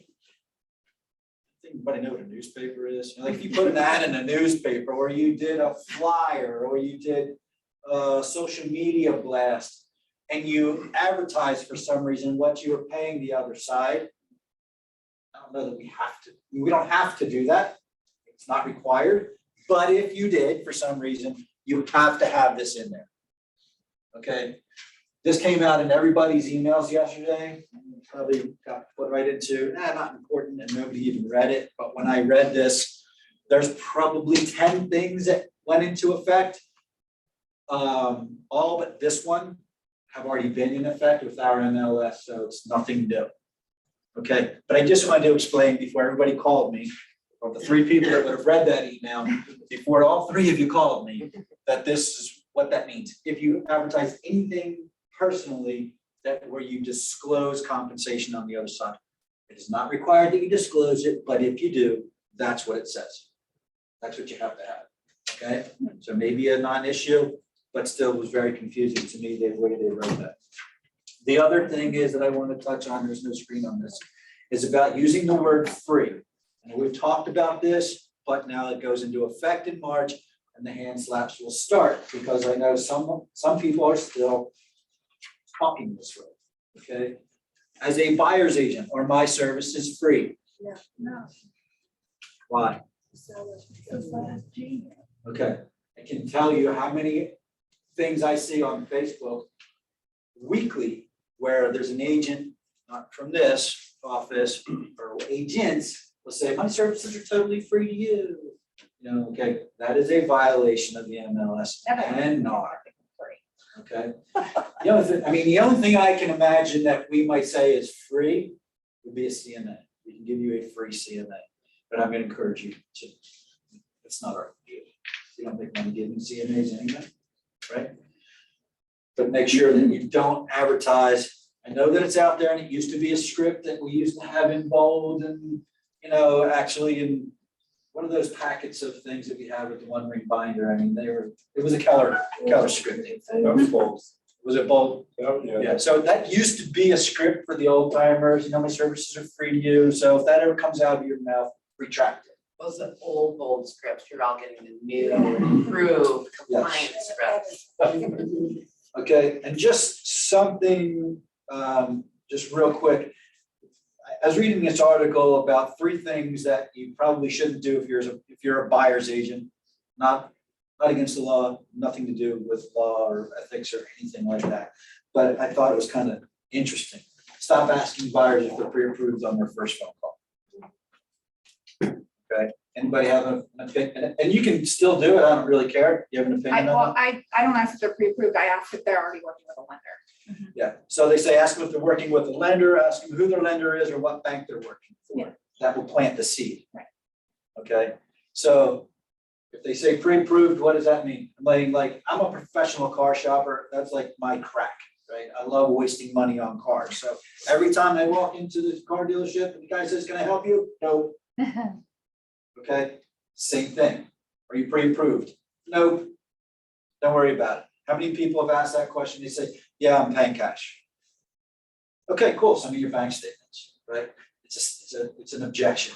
I think everybody know what a newspaper is. Like if you put an ad in a newspaper, or you did a flyer, or you did a social media blast, and you advertise for some reason what you were paying the other side. I don't know that we don't have to do that. It's not required, but if you did for some reason, you have to have this in there. Okay, this came out in everybody's emails yesterday. Probably got put right into, not important, and nobody even read it. But when I read this, there's probably 10 things that went into effect. All but this one have already been in effect with our MLS, so it's nothing new. Okay, but I just wanted to explain before everybody called me, or the 3 people that would have read that email, before all 3 of you called me, that this is what that means. If you advertise anything personally that where you disclose compensation on the other side, it is not required that you disclose it, but if you do, that's what it says. That's what you have to have, okay? So maybe a non-issue, but still was very confusing to me the way they wrote that. The other thing is that I want to touch on, there's no screen on this, is about using the word free. And we've talked about this, but now it goes into effect in March and the hand slaps will start, because I know some people are still talking this way, okay? As a buyer's agent, are my services free? No. Why? Okay, I can tell you how many things I see on Facebook weekly where there's an agent, not from this office, or agents will say, my services are totally free to you. Okay, that is a violation of the MLS and not. Okay. The only thing I can imagine that we might say is free would be a CMA. We can give you a free CMA, but I'm going to encourage you to, it's not our deal. We don't make money giving CMAs anyway, right? But make sure that you don't advertise. I know that it's out there, and it used to be a script that we used to have in bold and, actually in one of those packets of things that we have with the one ring binder. I mean, it was a Keller script. That was bold. Was it bold? Oh, yeah. Yeah, so that used to be a script for the old timers, my services are free to you. So if that ever comes out of your mouth, retracted. Those are old bold scripts, you're all getting the new, improved, compliant scripts. Okay, and just something, just real quick. I was reading this article about 3 things that you probably shouldn't do if you're a buyer's agent. Not against the law, nothing to do with law or ethics or anything like that. But I thought it was kind of interesting. Stop asking buyers if they're pre-approved on their first phone call. Okay, anybody have an opinion? And you can still do it, I don't really care. You have an opinion on that? I don't ask if they're pre-approved, I ask if they're already working with a lender. Yeah, so they say, ask them if they're working with a lender, ask them who their lender is or what bank they're working Yeah. for. That will plant the seed. Right. Okay, so if they say pre-approved, what does that mean? I'm a professional car shopper, that's like my crack, right? I love wasting money on cars, so every time I walk into the car dealership and the guy says, can I help you? No. Okay, same thing. Are you pre-approved? Nope. Don't worry about it. How many people have asked that question? They say, yeah, I'm paying cash. Okay, cool. Send me your bank statements, right? It's an objection.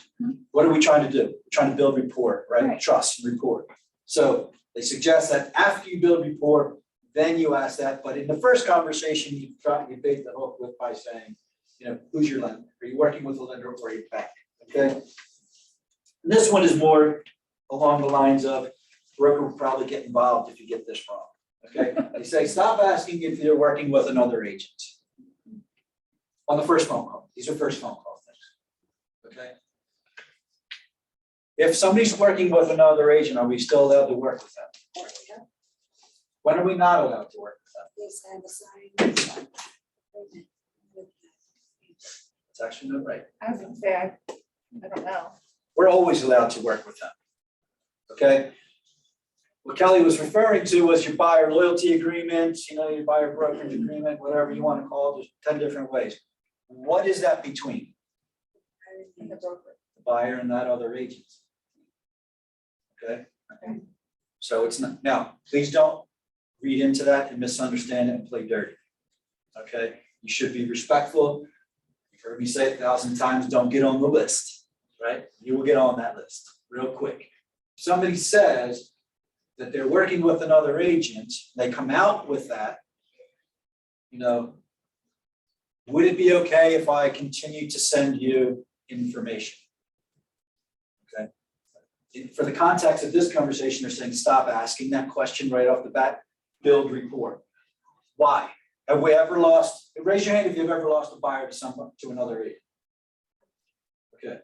What are we trying to do? We're trying to build rapport, right? Right. Trust and rapport. So they suggest that after you build rapport, then you ask that. But in the first conversation, you bait the hook with by saying, who's your lender? Are you working with a lender or your bank? Okay. And this one is more along the lines of broker will probably get involved if you get this wrong. Okay, they say, stop asking if you're working with another agent. On the first phone call, these are first phone call things. Okay. If somebody's working with another agent, are we still allowed to work with them? When are we not allowed to work with them? It's actually not right. I was gonna say, I don't know. We're always allowed to work with them. Okay? What Kelly was referring to was your buyer loyalty agreement, your buyer brokerage agreement, whatever you want to call it, there's 10 different ways. What is that between the buyer and that other agent? Okay? So it's not, now, please don't read into that and misunderstand it and play dirty. Okay? You should be respectful. You've heard me say it 1,000 times, don't get on the list. Right? You will get on that list real quick. If somebody says that they're working with another agent, they come out with that, would it be okay if I continue to send you information? Okay. For the context of this conversation, they're saying stop asking that question right off the bat, build rapport. Why? Have we ever lost, raise your hand if you've ever lost a buyer to another agent. Okay.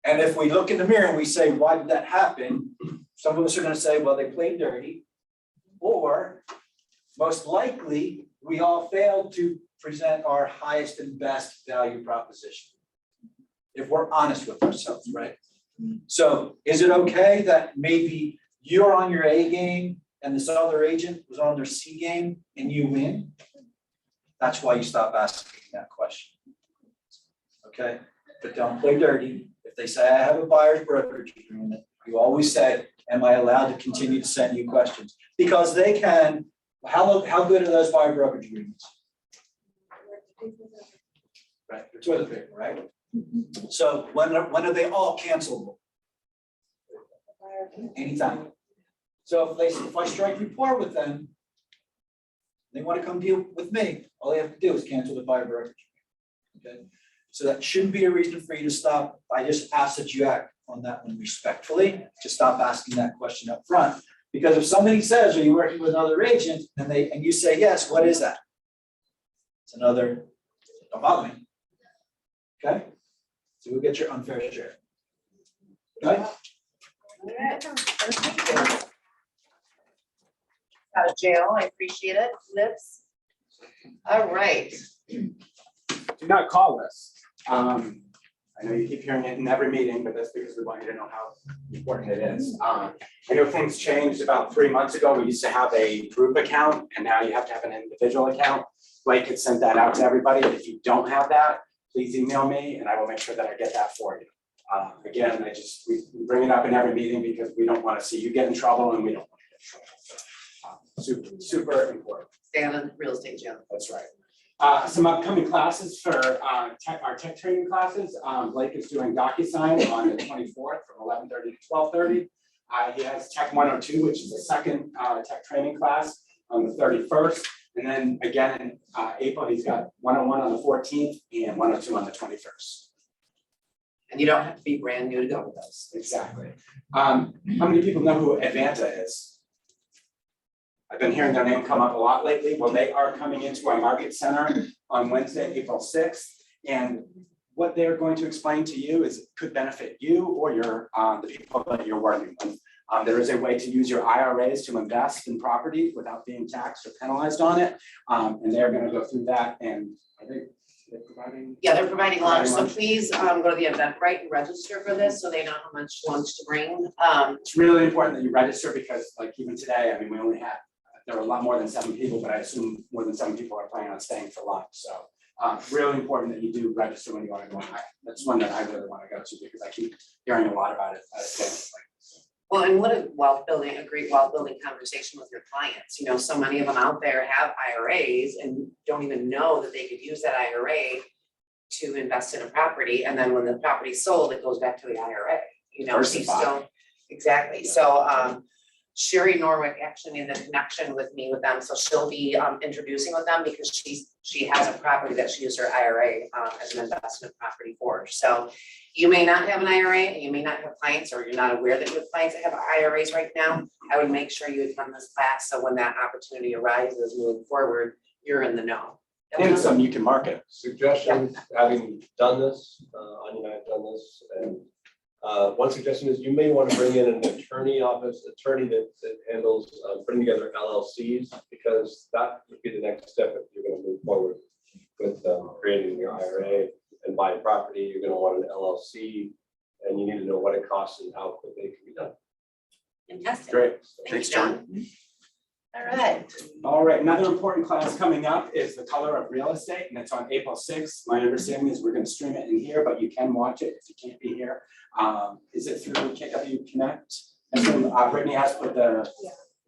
And if we look in the mirror and we say, why did that happen? Some of us are going to say, well, they played dirty. Or most likely, we all failed to present our highest and best value proposition. If we're honest with ourselves, right? So is it okay that maybe you're on your A game and this other agent was on their C game and you win? That's why you stop asking that question. Okay? But don't play dirty. If they say, I have a buyer's brokerage agreement, you always say, am I allowed to continue to send you questions? Because they can, how good are those buyer brokerage agreements? Right, they're toilet paper, right? So when are they all cancelable? Anytime. So if I strike rapport with them, they want to come deal with me, all they have to do is cancel the buyer brokerage. Okay. So that shouldn't be a reason for you to stop. I just ask that you act on that one respectfully, to stop asking that question up front. Because if somebody says, are you working with another agent? And you say, yes, what is that? It's another, don't bother me. Okay? So we'll get your unfair share. Okay? Out of jail, I appreciate it, Lips. All right. Do not call us. I know you keep hearing it in every meeting, but that's because we want you to know how important it is. I know things changed about 3 months ago. We used to have a group account and now you have to have an individual account. Blake had sent that out to everybody. If you don't have that, please email me and I will make sure that I get that for you. Again, we bring it up in every meeting because we don't want to see you get in trouble and we don't want to get in trouble. So, super important. Stay out of real estate jail. That's right. Some upcoming classes for our tech training classes. Blake is doing DocuSign on the 24th from 11:30 to 12:30. He has Tech 102, which is the second tech training class on the 31st. And then again in April, he's got 101 on the 14th and 102 on the 21st. And you don't have to be brand new to go to those. Exactly. How many people know who Advanta is? I've been hearing their name come up a lot lately. Well, they are coming into our market center on Wednesday, April 6th. And what they're going to explain to you is it could benefit you or your the people that you're working with. There is a way to use your IRAs to invest in property without being taxed or penalized on it. And they're going to go through that, and I think they're providing. Yeah, they're providing lunch, so lunch. please go to the Eventbrite and register for this so they know how much lunch to bring. It's really important that you register because like even today, I mean, we only had, there were a lot more than 7 people, but I assume more than 7 people are planning on staying for lunch. So really important that you do register when you want to go. That's one that I really want to go to because I keep hearing a lot about it. Well, and what a great wealth building conversation with your clients. You know, so many of them out there have IRAs and don't even know that they could use that IRA to invest in a property. And then when the property's sold, it goes back to the IRA, you know, she's still, exactly. So Sherry Norwick actually made the connection with me with them. So she'll be introducing with them because she has a property that she used her IRA as an investment property for. So you may not have an IRA and you may not have clients, or you're not aware that you have clients that have IRAs right now. I would make sure you attend this class. So when that opportunity arises moving forward, you're in the know. And some you can market. Suggestions, having done this, Anya and I have done this, and one suggestion is you may want to bring in an attorney that handles putting together LLCs, because that would be the next step if you're going to move forward with creating your IRA and buying property. You're going to want an LLC, and you need to know what it costs and how quickly it can be done. Fantastic. Great. Thanks, John. All right. All right, another important class coming up is the color of real estate, and it's on April 6th. My understanding is we're going to stream it in here, but you can watch it if you can't be here. Is it through KW Connect? And then Brittany has put the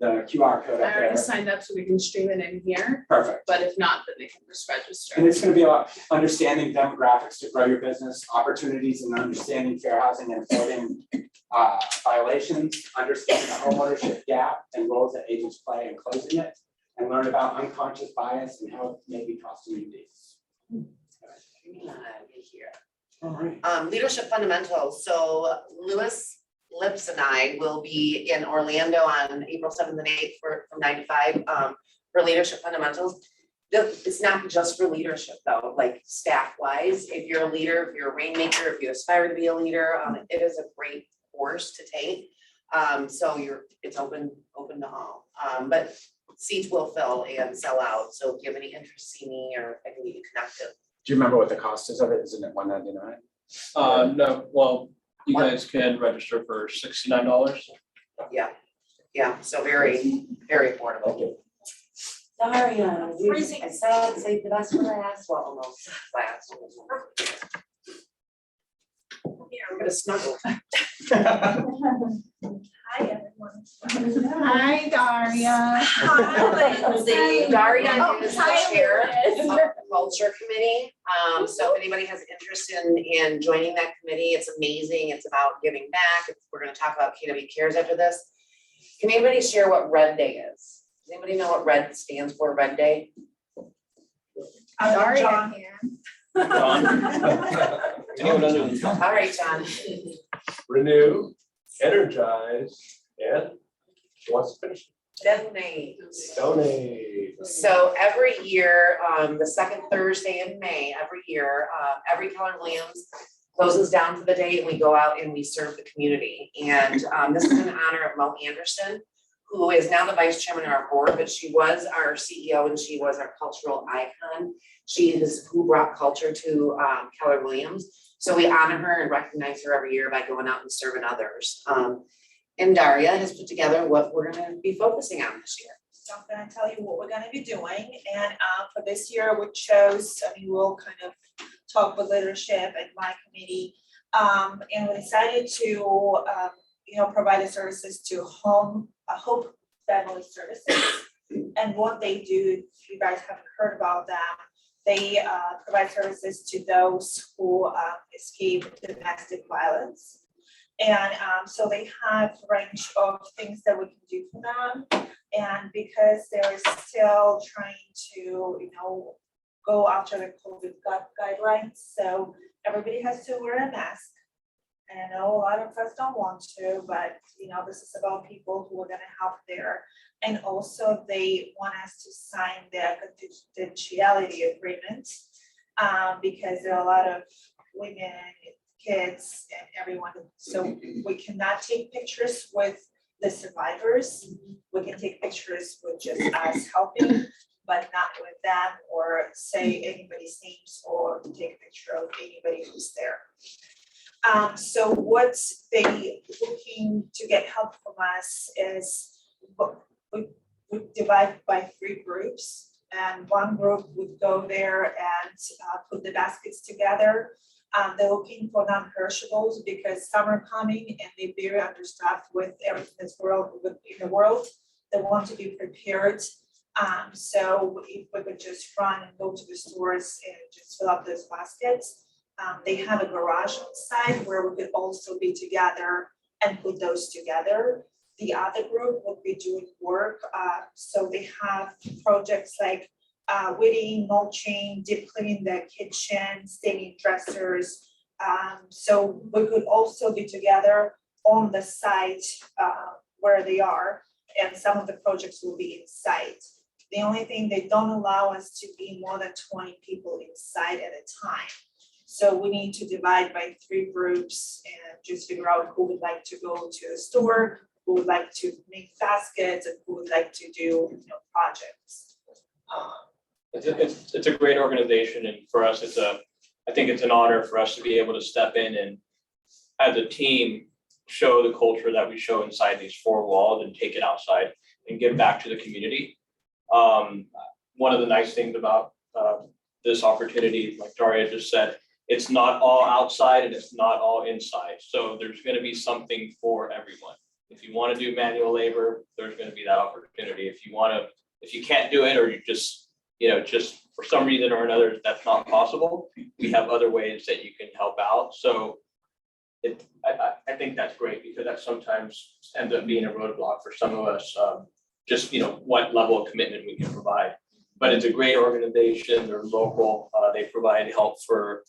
QR code I up already there. signed up so we can stream it in here, Perfect. but if not, then they can just register. And it's going to be about understanding demographics to grow your business, opportunities and understanding fair housing and avoiding violations, understanding the homeownership gap and roles that agents play in closing it, and learn about unconscious bias and how it may be costing you deals. Here. All right. Leadership fundamentals. So Lewis Lips and I will be in Orlando on April 7th and 8th from 9 to 5 for leadership fundamentals. It's not just for leadership though, like staff wise. If you're a leader, if you're a rainmaker, if you aspire to be a leader, it is a great course to take. So it's open to all. But seats will fill and sell out. So if you have any interest, see me or I can get you connected. Do you remember what the cost is of it? Isn't it $199? No, well, you guys can register for $69. Yeah, so very, very affordable. Daria, I said save the best for last, well, almost last. Yeah, we're gonna snuggle. Hi, everyone. Hi, Daria. Hi, Lindsay. Daria Oh, is the hi, chair Liz. of the culture committee. So if anybody has interest in joining that committee, it's amazing. It's about giving back. We're gonna talk about KW Cares after this. Can anybody share what Red Day is? Does anybody know what Red stands for, Red Day? Daria can. Anyone under the All right, John. renew, energize, and who wants to finish? Donate. Donate. So every year, the second Thursday in May, every year, every Keller Williams closes down for the day and we go out and we serve the community. And this is in honor of Mo Anderson, who is now the vice chairman of our board, but she was our CEO and she was our cultural icon. She is who brought culture to Keller Williams. So we honor her and recognize her every year by going out and serving others. And Daria has put together what we're gonna be focusing on this year. So I'm gonna tell you what we're gonna be doing, and for this year, we chose, we'll kind of talk with leadership and my committee. And we decided to, provide the services to Hope Family Services. And what they do, if you guys haven't heard about them, They provide services to those who escape domestic violence. And so they have a range of things that we can do for them. And because they're still trying to, go after the COVID guidelines, so everybody has to wear a mask. And I know a lot of us don't want to, but this is about people who are gonna help there. And also they want us to sign the confidentiality agreement, because there are a lot of women, kids, and everyone. So we cannot take pictures with the survivors. We can take pictures with just us helping, but not with them or say anybody's names or take a picture of anybody who's there. So what they looking to get help from us is we divide by 3 groups, and one group would go there and put the baskets together. They're looking for non-perishables because summer coming and they're very understaffed with everything that's in the world. They want to be prepared. So if we could just run and go to the stores and just fill up those baskets. They have a garage on site where we could also be together and put those together. The other group would be doing work. So they have projects like weeding, mulching, deep cleaning the kitchen, staining dressers. So we could also be together on the site where they are, and some of the projects will be inside. The only thing, they don't allow us to be more than 20 people inside at a time. So we need to divide by 3 groups and just figure out who would like to go to the store, who would like to make baskets, and who would like to do projects. It's a great organization, and for us, I think it's an honor for us to be able to step in and as a team, show the culture that we show inside these 4 walls and take it outside and give back to the community. One of the nice things about this opportunity, like Daria just said, it's not all outside and it's not all inside. So there's going to be something for everyone. If you want to do manual labor, there's going to be that opportunity. If you can't do it, or you just for some reason or another that's not possible, we have other ways that you can help out. So I think that's great, because that sometimes ends up being a roadblock for some of us, just what level of commitment we can provide. But it's a great organization. They're local. They provide help for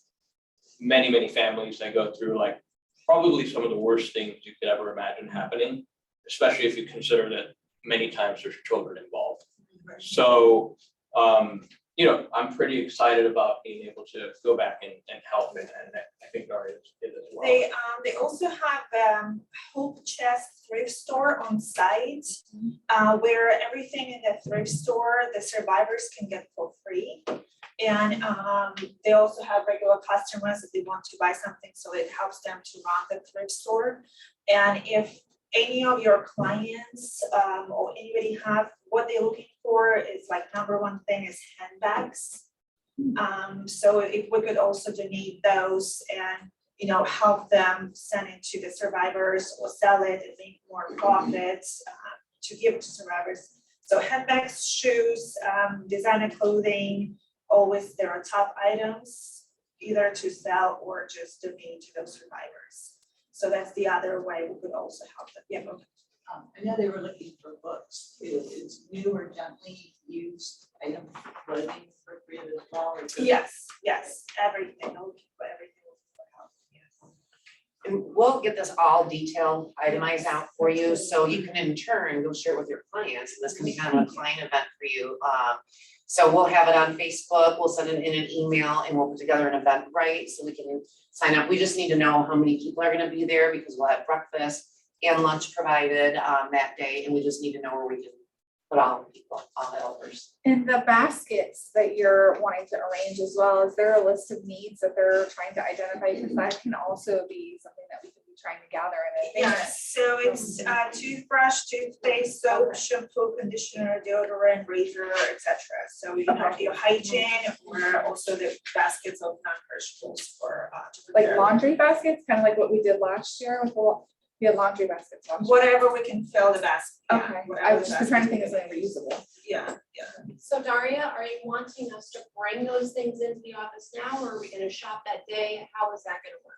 many, many families that go through like probably some of the worst things you could ever imagine happening, especially if you consider that many times there's children involved. So, I'm pretty excited about being able to go back and help, and I think Daria is as well. They also have Hope Chest thrift store on site, where everything in the thrift store, the survivors can get for free. And they also have regular customers if they want to buy something, so it helps them to run the thrift store. And if any of your clients or anybody have what they're looking for, is like number 1 thing is handbags. So if we could also donate those and help them send it to the survivors or sell it and make more profits to give to survivors. So handbags, shoes, designer clothing, always there are top items either to sell or just donate to those survivors. So that's the other way we could also help them. Yeah, go ahead. I know they were looking for books too. Is new or gently used items clothing appropriate as well? Yes, everything, looking for everything. Yes. And we'll get this all detailed, itemized out for you, so you can in turn go share it with your clients. And this can be kind of a client event for you. So we'll have it on Facebook, we'll send it in an email, and we'll put together an Eventbrite so we can sign up. We just need to know how many people are gonna be there, because we'll have breakfast and lunch provided that day, and we just need to know where we can put all the people, all the helpers. In the baskets that you're wanting to arrange as well, is there a list of needs that they're trying to identify? Because that can also be something that we can be trying to gather in advance. Yes, so it's toothbrush, toothpaste, soap, shampoo, conditioner, deodorant, razor, etc. So your hygiene, or also the baskets of non-perishables for to Like prepare. laundry baskets, kind of like what we did last year with we had laundry baskets last year. Whatever we can fill the basket. Yeah, Okay, whatever I the was just trying to basket think of something reusable. Yeah. So Daria, are you wanting us to bring those things into the office now, or are we gonna shop that day? How is that gonna work?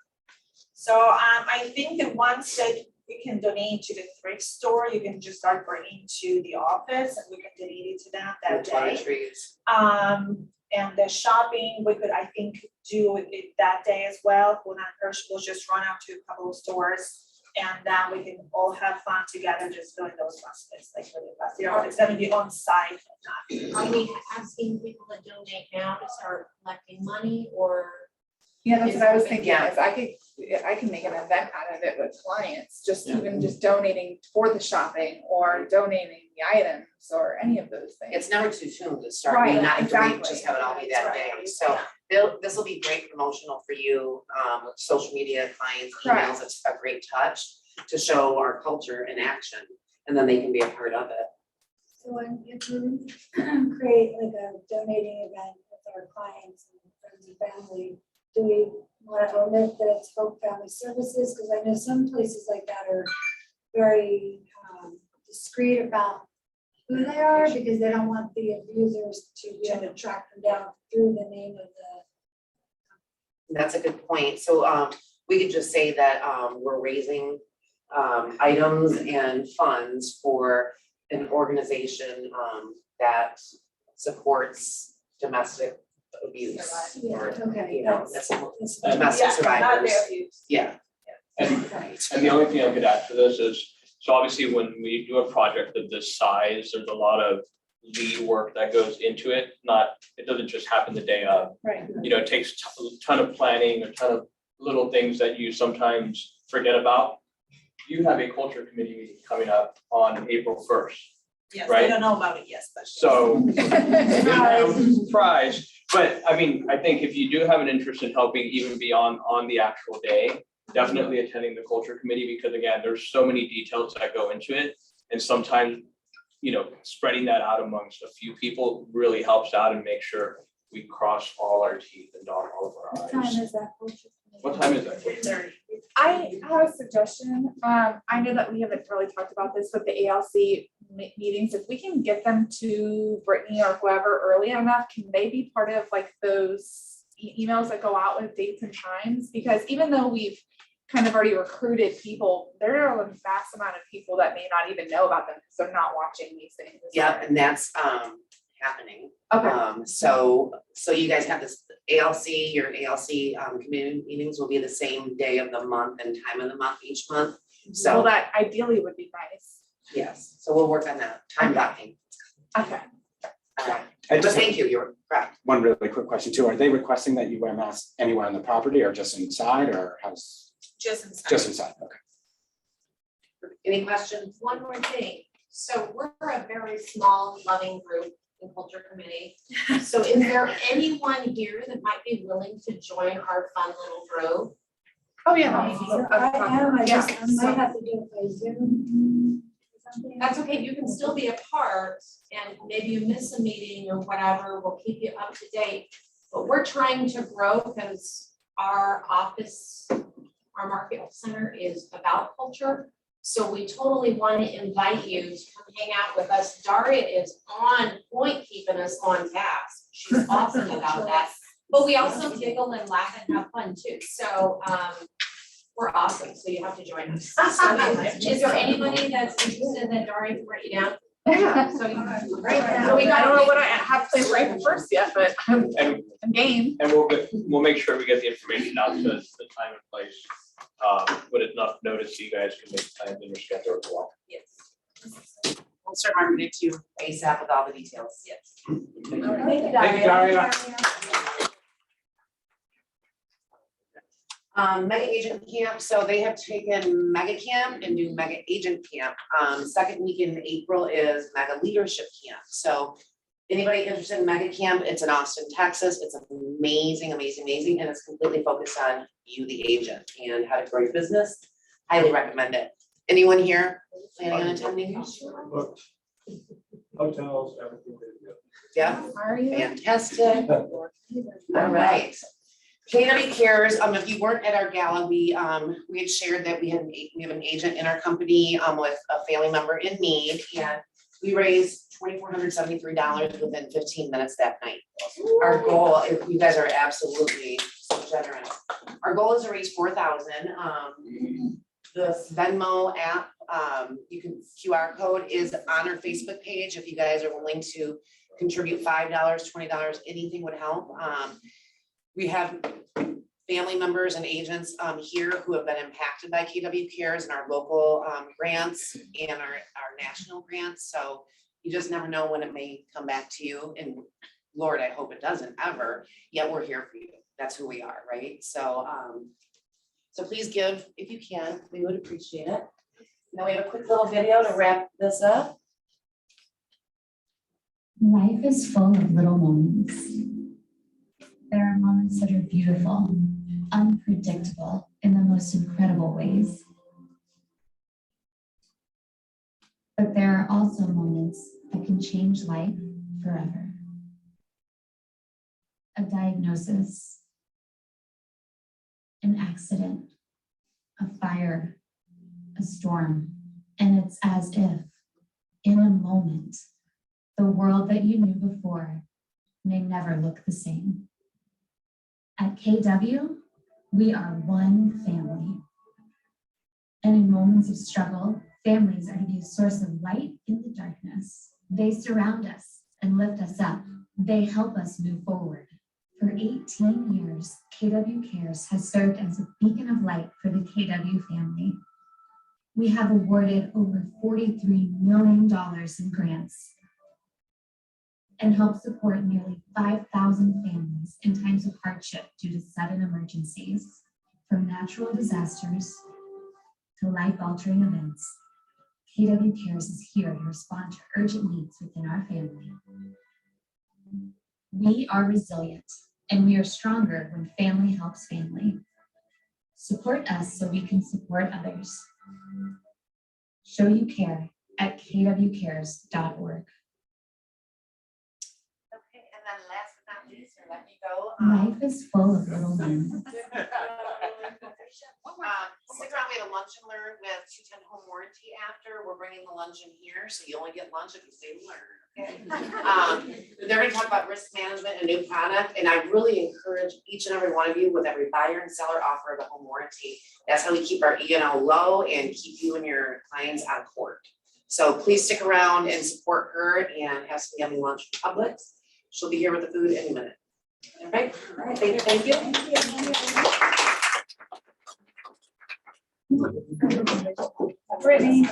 So I think the ones that we can donate to the thrift store, you can just start bringing to the office and we can donate it to them that The day. toiletries. And the shopping, we could, I think, do it that day as well. When I first, we'll just run out to a couple of stores and then we can all have fun together, just filling those baskets like really fast. You know, it's gonna be on site and not. Are we asking people to donate now to start collecting money, or? Yeah, that's what I was thinking, Yeah. is I can make an event out of it with clients, just even just donating for the shopping or donating the items or any of those things. It's never too soon to start, Right, we not have to wait, exactly. just have it all be that Right. day, so this will be great promotional for you, with social media, clients, Correct. emails, it's a great touch to show our culture in action, and then they can be a part of it. So if we create like a donating event with our clients and friends and family, do we want to omit that it's Hope Family Services? Because I know some places like that are very discreet about who they are because they don't want the abusers to be able to track them down through the name of the. That's a good point, so we could just say that we're raising items and funds for an organization that supports domestic abuse. Or, Okay, you know, that's- that's that's- domestic Yeah, not survivors, their use. yeah. And the only thing I could add to this is, so obviously when we do a project of this size, there's a lot of lead work that goes into it. It doesn't just happen the day of. Right. You know, it takes a ton of planning, a ton of little things that you sometimes forget about. You have a culture committee meeting coming up on April 1st. Yes, Right. I don't know about it yet, but. So, surprise, but I mean, I think if you do have an interest in helping even beyond on the actual day, definitely attending the culture committee, because again, there's so many details that go into it. And sometimes, you know, spreading that out amongst a few people really helps out and make sure we cross all our T's and dot all of What our time I's. is that? What time is that? I have a suggestion. I know that we haven't really talked about this, but the ALC meetings, if we can get them to Brittany or whoever early enough, can they be part of like those emails that go out with dates and times? Because even though we've kind of already recruited people, there are a vast amount of people that may not even know about them because they're not watching these things. Yeah, and that's happening. Okay. So you guys have this ALC, your ALC community meetings will be the same day of the month and time of the month each month. Well, So, that ideally would be nice. yes, so we'll work on that, time blocking. Okay. I But just thank you, you're correct. one really quick question too. Are they requesting that you wear masks anywhere on the property or just inside or how's, Just inside. just inside? Okay. Any questions? One more thing, so we're a very small, loving group in culture committee. So is there anyone here that might be willing to join our fun little group? Oh, yeah. I am, I just, I might have to do it by Zoom. or something. That's okay, you can still be a part, and maybe you miss a meeting or whatever, we'll keep you up to date. But we're trying to grow because our office, our market center is about culture. So we totally want to invite you to come hang out with us. Daria is on point, keeping us on task. She's awesome about that. But we also giggle and laugh and have fun too. So we're awesome, so you have to join us. So is there anybody that's interested that Daria can write you down? Yeah. So you. So I don't know what I have planned for April first yet, but I'm And game. we'll make sure we get the information out to the time and place, with enough notice so you guys can make plans in your schedule as well. Yes. We'll start marketing it to you ASAP with all the details. Yes. Thank you, Daria. Thank you, Daria. Mega Agent Camp, so they have taken Mega Camp and do Mega Agent Camp. Second week in April is Mega Leadership Camp. So anybody interested in Mega Camp, it's in Austin, Texas. It's amazing, amazing, amazing, and it's completely focused on you, the agent, and how to grow your business. Highly recommend it. Anyone here planning on attending? Hotels, everything. Yeah, Are you? fantastic. All right. KW Cares, if you weren't at our gala, we had shared that we have an agent in our company, with a family member in need, and We raised $2,473 within 15 minutes that night. Our goal, if you guys are absolutely so generous, our goal is to raise 4,000. The Venmo app, you can QR code is on our Facebook page. If you guys are willing to contribute $5, $20, anything would help. We have family members and agents here who have been impacted by KW Cares and our local grants and our national grants. So you just never know when it may come back to you. And Lord, I hope it doesn't ever, yet we're here for you. That's who we are, right? So, so please give if you can, we would appreciate it. Now we have a quick little video to wrap this up. Life is full of little moments. There are moments that are beautiful, unpredictable in the most incredible ways. But there are also moments that can change life forever. A diagnosis, an accident, a fire, a storm, and it's as if, in a moment, the world that you knew before may never look the same. At KW, we are one family. And in moments of struggle, families are to be a source of light in the darkness. They surround us and lift us up. They help us move forward. For 18 years, KW Cares has served as a beacon of light for the KW family. We have awarded over $43 million in grants and helped support nearly 5,000 families in times of hardship due to sudden emergencies. From natural disasters to life-altering events, KW Cares is here to respond to urgent needs within our family. We are resilient, and we are stronger when family helps family. Support us so we can support others. Show you care at kwcares.org. Okay, and then last but not least, or let me go. Life is full of little moments. Stick around, we have a lunch and learn with 210 home warranty after. We're bringing the lunch in here, so you only get lunch if you stay to learn, okay? They're gonna talk about risk management and new product, and I really encourage each and every one of you with every buyer and seller offer of a home warranty. That's how we keep our E&O low and keep you and your clients out of court. So please stick around and support her and have some yummy lunch from Publix. She'll be here with the food any minute. All right, thank you. Brittany.